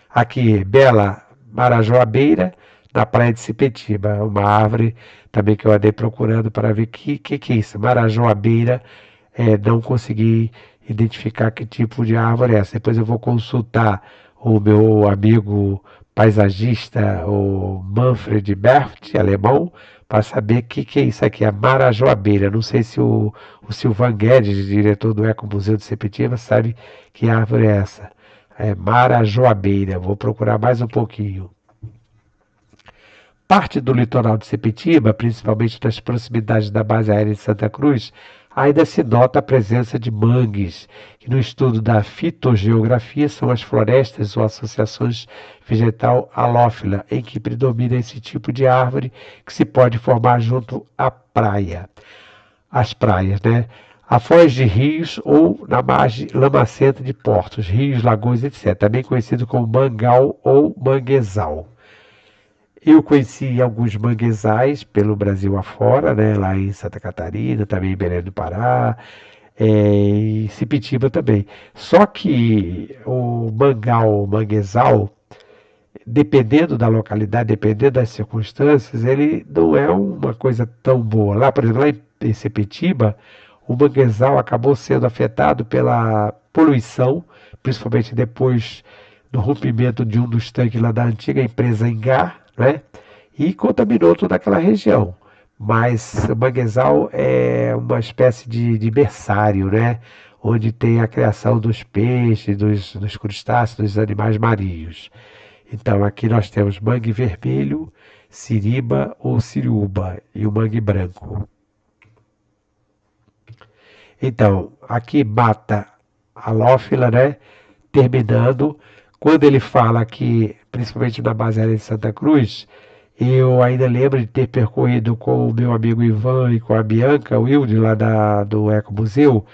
S1: Aqui, Bela Marajoabeira, na praia de Sepetiba, uma árvore também que eu andei procurando para ver que é isso. Marajoabeira, não consegui identificar que tipo de árvore é essa. Depois eu vou consultar o meu amigo paisagista, o Manfred Berft, alemão, para saber o que é isso aqui, a marajoabeira. Não sei se o Silvan Guedes, diretor do Ecomuseu de Sepetiba, sabe que árvore é essa. É marajoabeira. Vou procurar mais um pouquinho. Parte do litoral de Sepetiba, principalmente nas proximidades da base aérea de Santa Cruz, ainda se nota a presença de mangues, que no estudo da fitogeografia são as florestas ou associações vegetal halófila, em que predomina esse tipo de árvore que se pode formar junto à praia. As praias, né? A foz de rios ou na margem lamacenta de portos, rios, lagoas, etc., também conhecido como mangal ou manguezal. Eu conheci alguns manguezais pelo Brasil afora, né? Lá em Santa Catarina, também em Belém do Pará, em Sepetiba também. Só que o mangal, o manguezal, dependendo da localidade, dependendo das circunstâncias, ele não é uma coisa tão boa. Lá, por exemplo, lá em Sepetiba, o manguezal acabou sendo afetado pela poluição, principalmente depois do rompimento de um dos tanques lá da antiga empresa Engar, né? E contaminou toda aquela região. Mas o manguezal é uma espécie de berçário, né? Onde tem a criação dos peixes, dos crustáceos, dos animais marinhos. Então, aqui nós temos mangue vermelho, siriba ou siriúba e o mangue branco. Então, aqui mata halófila, né? Terminando, quando ele fala que, principalmente na base aérea de Santa Cruz, eu ainda lembro de ter percorrido com o meu amigo Ivan e com a Bianca Wilde, lá do Ecomuseu,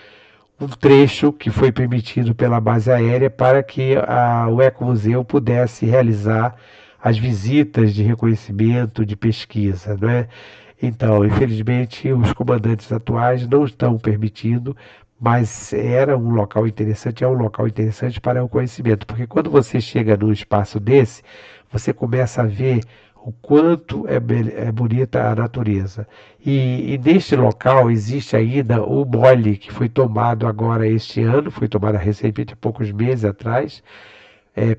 S1: um trecho que foi permitido pela base aérea para que o Ecomuseu pudesse realizar as visitas de reconhecimento, de pesquisa, não é? Então, infelizmente, os comandantes atuais não estão permitindo, mas era um local interessante, é um local interessante para o conhecimento, porque quando você chega num espaço desse, você começa a ver o quanto é bonita a natureza. E neste local existe ainda o mole que foi tomado agora este ano, foi tomado recentemente, há poucos meses atrás,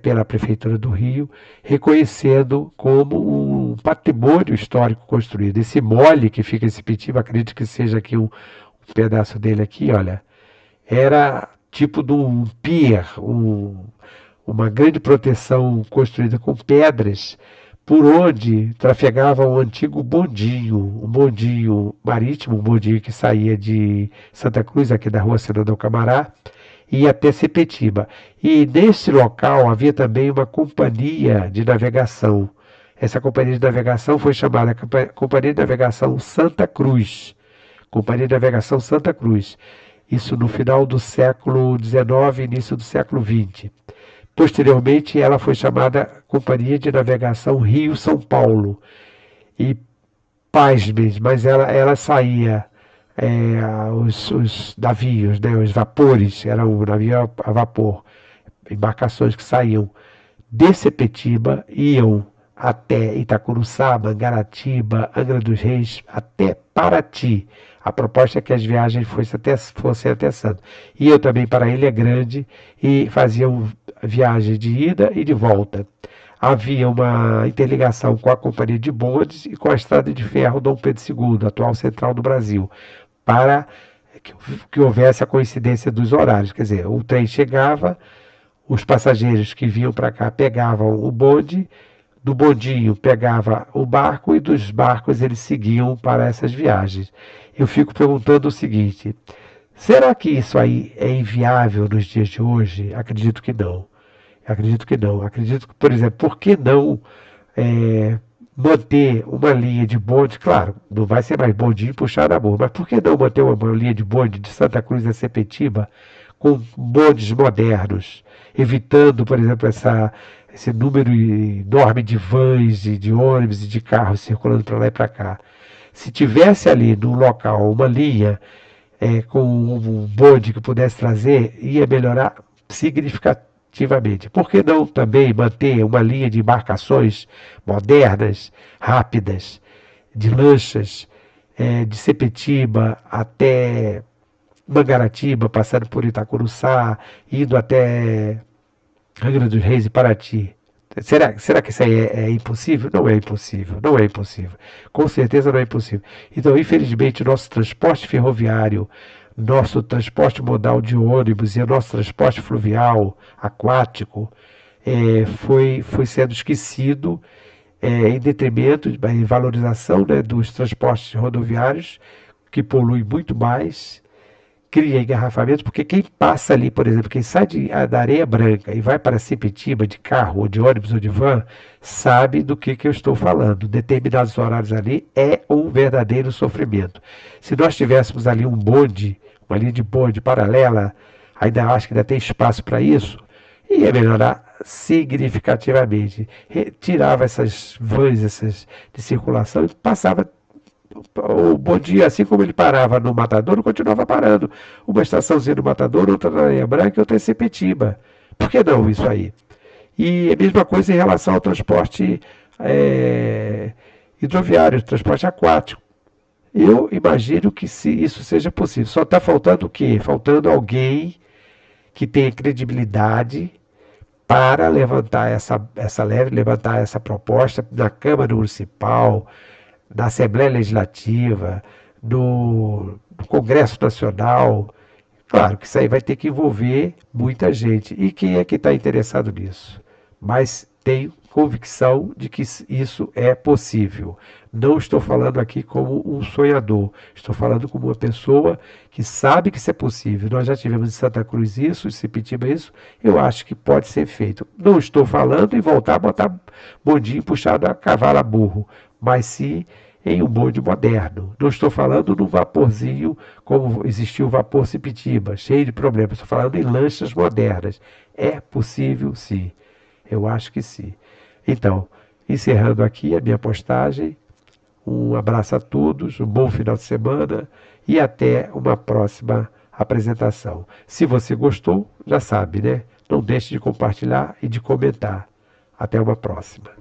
S1: pela Prefeitura do Rio, reconhecendo como um patrimônio histórico construído. Esse mole que fica em Sepetiba, acredito que seja aqui um pedaço dele aqui, olha, era tipo de um pier, uma grande proteção construída com pedras, por onde trafegava um antigo bondinho, um bondinho marítimo, um bondinho que saía de Santa Cruz, aqui da rua Senador Camará, e ia até Sepetiba. E nesse local havia também uma companhia de navegação. Essa companhia de navegação foi chamada Companhia de Navegação Santa Cruz. Companhia de Navegação Santa Cruz. Isso no final do século XIX, início do século XX. Posteriormente, ela foi chamada Companhia de Navegação Rio-São Paulo. E, pasmem, mas ela saía, os navios, né, os vapores, era um navio a vapor, embarcações que saíam de Sepetiba, iam até Itacuruçá, Mangaratiba, Angra dos Reis, até Paraty. A proposta é que as viagens fossem até Santos. E eu também para a Ilha Grande e faziam viagem de ida e de volta. Havia uma interligação com a Companhia de Bondes e com a Estrada de Ferro Dom Pedro II, atual central do Brasil, para que houvesse a coincidência dos horários. Quer dizer, o trem chegava, os passageiros que vinham para cá pegavam o bonde, do bondinho pegava o barco e dos barcos eles seguiam para essas viagens. Eu fico perguntando o seguinte: Será que isso aí é inviável nos dias de hoje? Acredito que não. Acredito que não. Acredito que, por exemplo, por que não é, manter uma linha de bonde? Claro, não vai ser mais bondinho puxado a mão, mas por que não manter uma linha de bonde de Santa Cruz a Sepetiba com bondes modernos, evitando, por exemplo, esse número enorme de vans, de ônibus e de carros circulando para lá e para cá? Se tivesse ali no local uma linha com um bonde que pudesse trazer, ia melhorar significativamente. Por que não também manter uma linha de embarcações modernas, rápidas, de lanchas, de Sepetiba até Mangaratiba, passando por Itacuruçá, indo até Angra dos Reis e Paraty? Será que isso aí é impossível? Não é impossível, não é impossível. Com certeza não é impossível. Então, infelizmente, o nosso transporte ferroviário, nosso transporte modal de ônibus e o nosso transporte fluvial, aquático, foi sendo esquecido em detrimento, em valorização, né, dos transportes rodoviários, que poluem muito mais, cria engarrafamento, porque quem passa ali, por exemplo, quem sai da Areia Branca e vai para Sepetiba de carro, ou de ônibus, ou de van, sabe do que eu estou falando. Determinados horários ali é um verdadeiro sofrimento. Se nós tivéssemos ali um bonde, uma linha de bonde paralela, ainda acho que ainda tem espaço para isso, ia melhorar significativamente. Tirava essas vans de circulação e passava o bom dia, assim como ele parava no Matadouro, continuava parando. Uma estaçãozinha no Matadouro, outra na Areia Branca e outra em Sepetiba. Por que não isso aí? E a mesma coisa em relação ao transporte hidroviário, transporte aquático. Eu imagino que se isso seja possível. Só está faltando o quê? Faltando alguém que tenha credibilidade para levantar essa proposta na Câmara Municipal, na Assembleia Legislativa, no Congresso Nacional. Claro que isso aí vai ter que envolver muita gente. E quem é que está interessado nisso? Mas tenho convicção de que isso é possível. Não estou falando aqui como um sonhador, estou falando como uma pessoa que sabe que isso é possível. Nós já tivemos em Santa Cruz isso, em Sepetiba isso, eu acho que pode ser feito. Não estou falando em voltar a botar bondinho puxado a cavalo a burro, mas sim em um bonde moderno. Não estou falando num vaporzinho como existiu o vapor Sepetiba, cheio de problemas. Estou falando em lanchas modernas. É possível, sim. Eu acho que sim. Então, encerrando aqui a minha postagem, um abraço a todos, um bom final de semana e até uma próxima apresentação. Se você gostou, já sabe, né? Não deixe de compartilhar e de comentar. Até uma próxima.